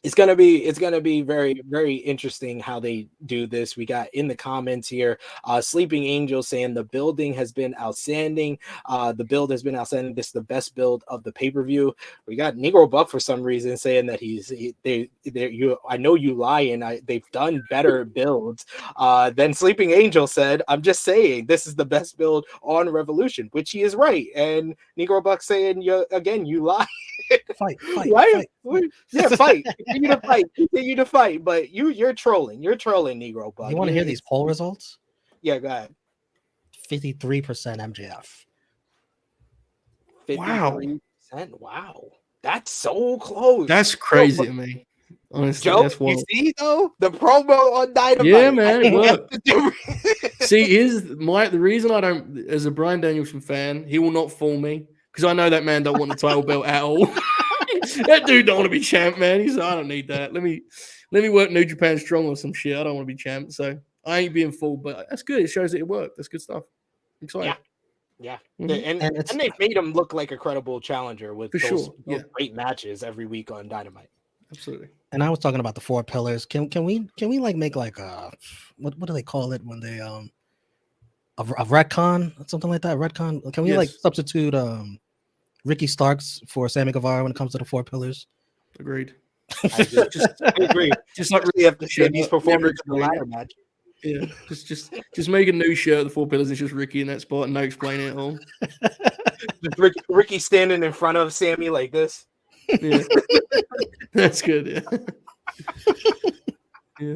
It's gonna be very, very interesting how they do this. We got in the comments here, Sleeping Angel saying the building has been outstanding. The build has been outstanding. This is the best build of the pay-per-view. We got Negro Buck for some reason saying that I know you lying. They've done better builds. Then Sleeping Angel said, I'm just saying this is the best build on Revolution, which he is right. And Negro Buck saying you lie. Fight. Yeah, fight. Continue to fight. But you're trolling. You're trolling, Negro Buck. You want to hear these poll results? Yeah, go ahead. 53% MJF. 53%. Wow. That's so close. That's crazy to me. Honestly, Joe, that's wild. you see though the promo on Dynamite. Yeah, man, it worked. See, the reason I don't, as a Bryan Danielson fan, he will not fool me because I know that man don't want the title belt at all. That dude don't want to be champ, man. He's like, I don't need that. Let me work New Japan Strong or some shit. I don't want to be champ, so I ain't being fooled. But that's good. It shows that it worked. That's good stuff. I'm excited. Yeah, Mhm. and it's they've made him look like a credible challenger with For those, sure, yeah. those great matches every week on Dynamite. Absolutely. and I was talking about the four pillars. Can we like make like a what do they call it when they a retcon, something like that? Retcon. Can we like Yes. substitute Ricky Starks for Sammy Guevara when it comes to the four pillars? Agreed. I agree. Just like Especially after shirt, Sammy's never performance in the explain ladder it. match. Yeah, just make a new shirt of the four pillars and it's just Ricky in that spot and no explaining it all. Just Ricky standing in front of Sammy like this. Yeah. That's good. Yeah. Yeah.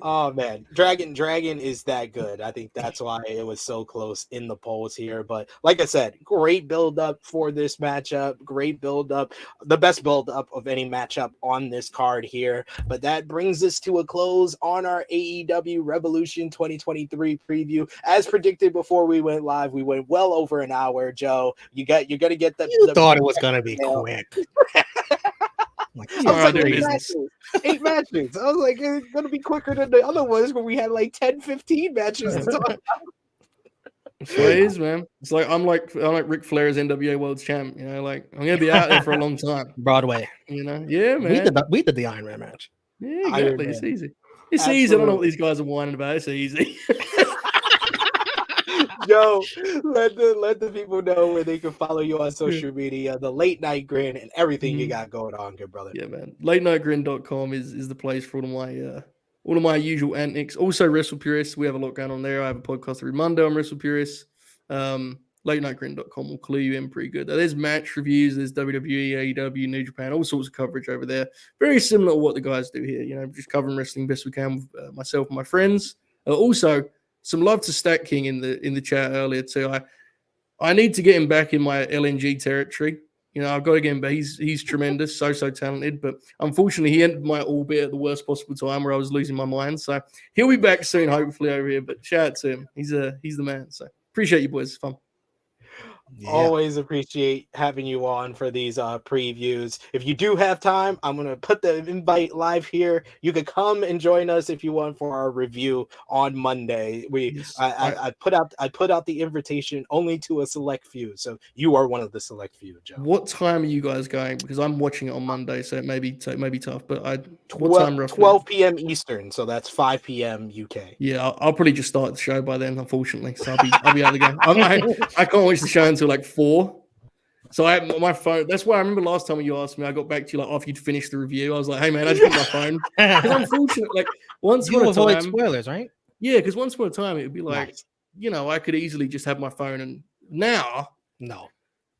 Oh man, Dragon is that good. I think that's why it was so close in the polls here. But like I said, great build up for this matchup. Great build up, the best build up of any matchup on this card here. But that brings us to a close on our AEW Revolution 2023 preview. As predicted before we went live, we went well over an hour. Joe, you're gonna get the. You thought it was gonna be quick. Like, I was like, their 8 business. matches. 8 matches. I was like, it's going to be quicker than the other ones where we had like 10, 15 matches. To talk about. That's what it is, man. It's like I'm like Ric Flair's NWA World Champ. You know, like I'm gonna be out there for a long time. Broadway. You know, yeah, man. We did the Iron Man match. Yeah, Iron exactly. It's Man. easy. It's easy. I don't know what Absolutely. these guys are whining about. It's easy. Joe, let the people know where they can follow you on social media, the Late Night Grin, and everything you got going on, good brother. Yeah, man. LateNightGrin.com is the place for all of my usual antics. Also, Wrestle Purists. We have a lot going on there. I have a podcast every Monday on Wrestle Purists. LateNightGrin.com will clue you in pretty good. There's match reviews. There's WWE, AEW, New Japan, all sorts of coverage over there. Very similar to what the guys do here. You know, just covering wrestling best we can with myself and my friends. Also, some love to Stat King in the chat earlier too. I need to get him back in my LNG territory. You know, I've got to get him back. He's tremendous, so talented. But unfortunately, he ended my orbit at the worst possible time where I was losing my mind. So he'll be back soon, hopefully over here. But shout out to him. He's the man. So appreciate you boys. It's fun. Yeah. Always appreciate having you on for these previews. If you do have time, I'm gonna put the invite live here. You could come and join us if you want for our review on Monday. I put out the invitation only to a select few, so you are one of the select few, Joe. What time are you guys going? Because I'm watching it on Monday, so it may be tough. But what time roughly? 12 p.m. Eastern, so that's 5 p.m. UK. Yeah, I'll probably just start the show by then, unfortunately. So I'll be out of the game. I can't watch the show until like 4. So I have my phone. That's why I remember last time when you asked me, I got back to you like after you'd finished the review. I was like, hey man, I just got my phone. Because unfortunately, like once You upon a avoid time, spoilers, right? yeah, because once upon a time it would be like, Nice. you know, I could easily just have my phone. And now, No.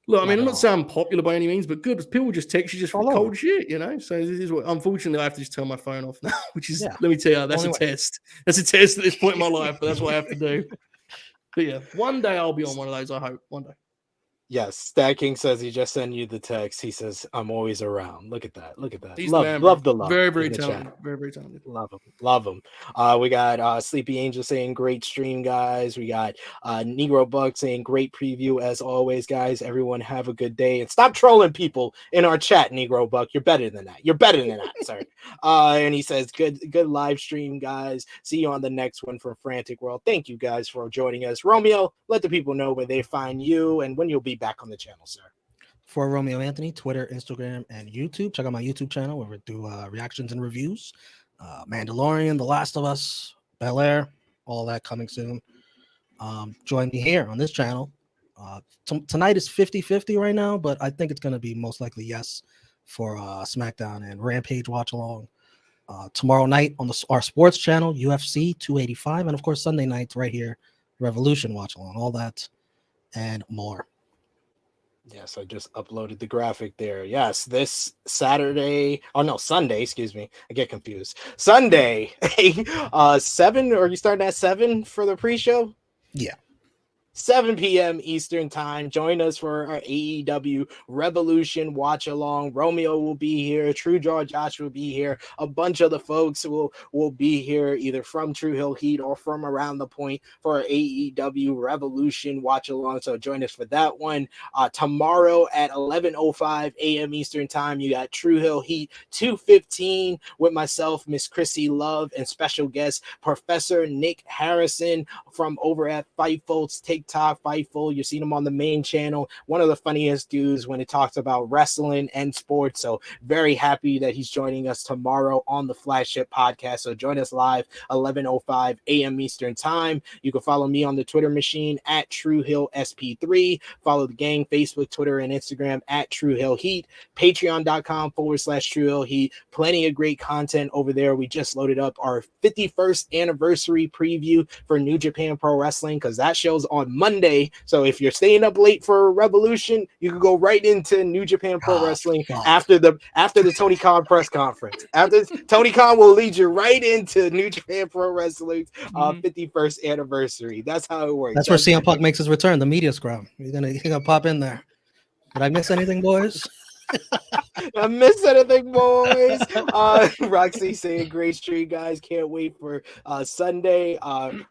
look, I mean, Not I'm at not saying I'm popular by any means, but good. People just text you just for All cold over. shit, you know. So this is what. Unfortunately, I have to just turn my phone off now, which is, Yeah. let me tell you, that's a Only way. test. That's a test at this point in my life, but that's what I have to do. But yeah, one day I'll be on one of those. I hope one day. Yes, Stat King says he just sent you the text. He says, I'm always around. Look at that. He's Love, the man, love bro. the love. Very, in very the talented. chat. Very, very talented. Love him. We got Sleepy Angel saying great stream, guys. We got Negro Buck saying great preview as always, guys. Everyone have a good day and stop trolling people in our chat, Negro Buck. You're better than that. Sorry. And he says good live stream, guys. See you on the next one from Frantic World. Thank you guys for joining us. Romeo, let the people know where they find you and when you'll be back on the channel, sir. For Romeo Anthony, Twitter, Instagram, and YouTube. Check out my YouTube channel where we do reactions and reviews. Mandalorian, The Last of Us, Bel Air, all that coming soon. Join me here on this channel. Tonight is 50-50 right now, but I think it's going to be most likely yes for SmackDown and Rampage watch along. Tomorrow night on our sports channel, UFC 285, and of course Sunday nights right here, Revolution watch along, all that and more. Yes, I just uploaded the graphic there. Yes, this Sunday, excuse me. I get confused. Sunday, 7, or you starting at 7 for the pre-show? Yeah. 7 p.m. Eastern time. Join us for our AEW Revolution watch along. Romeo will be here. True Jaw Josh will be here. A bunch of the folks will be here either from True Hill Heat or from around the point for our AEW Revolution watch along. So join us for that one. Tomorrow at 11:05 a.m. Eastern time, you got True Hill Heat 2:15 with myself, Miss Chrissy Love, and special guest Professor Nick Harrison from over at Fightful's Take TikTok, Fightful. You've seen him on the main channel. One of the funniest dudes when it talks about wrestling and sports. So very happy that he's joining us tomorrow on the Flagship Podcast. So join us live 11:05 a.m. Eastern Time. You can follow me on the Twitter machine at TrueHillSP3. Follow the gang, Facebook, Twitter, and Instagram at TrueHillHeat. Patreon.com/TrueHillHeat. Plenty of great content over there. We just loaded up our 51st anniversary preview for New Japan Pro Wrestling because that show's on Monday. So if you're staying up late for Revolution, you can go right into New Japan Pro Wrestling after the Tony Khan press conference. After Tony Khan will lead you right into New Japan Pro Wrestling's 51st anniversary. That's how it works. That's where CM Punk makes his return, the media scrum. You're gonna pop in there. Did I miss anything, boys? I miss anything, boys. Roxy saying great stream, guys. Can't wait for Sunday.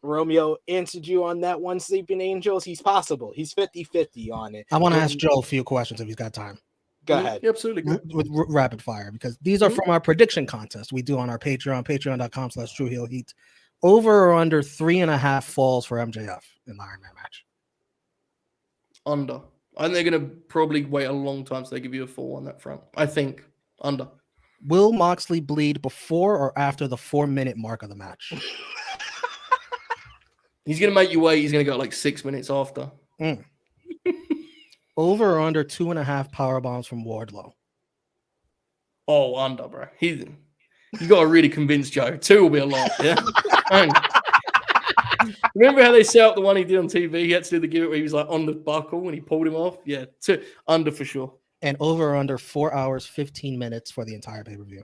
Romeo answered you on that one, Sleeping Angels. He's possible. He's 50-50 on it. I want to ask Joe a few questions if he's got time. Go ahead. Yeah, absolutely. With rapid fire, because these are from our prediction contest we do on our Patreon, patreon.com/TrueHillHeat. Over or under 3.5 falls for MJF in the Iron Man match? Under. I think they're going to probably wait a long time so they give you a full on that front. I think under. Will Moxley bleed before or after the 4-minute mark of the match? He's going to make you wait. He's going to go like 6 minutes after. Over or under 2.5 power bombs from Wardlow? Oh, under, bro. You got to really convince Joe. 2 will be a lot. Yeah. Remember how they set up the one he did on TV? He had to do the gimmick where he was like on the buckle and he pulled him off. Yeah, 2 under for sure. And over or under 4 hours 15 minutes for the entire pay-per-view?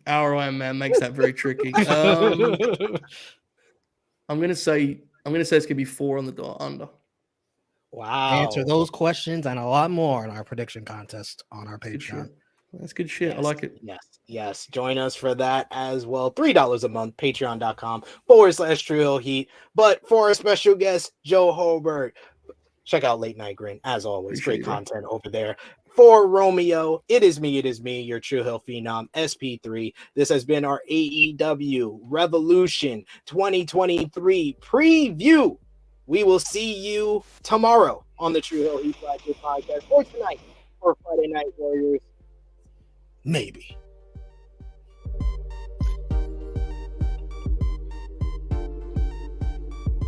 Our Iron Man makes that very tricky. I'm gonna say it's gonna be 4 on the dot under. Wow. Answer those questions and a lot more in our prediction contest on our Patreon. That's good shit. Yes, I like it. Yes. Join us for that as well. $3 a month, patreon.com/TrueHillHeat. But for our special guest, Joe Hulbert, check out Late Night Grin. As always, great content over there. For Romeo, it is me, your True Hill Phenom, SP3. This has been our AEW Revolution 2023 preview. We will see you tomorrow on the True Hill Heat Flagship Podcast, or tonight for Friday Night Warriors. Maybe.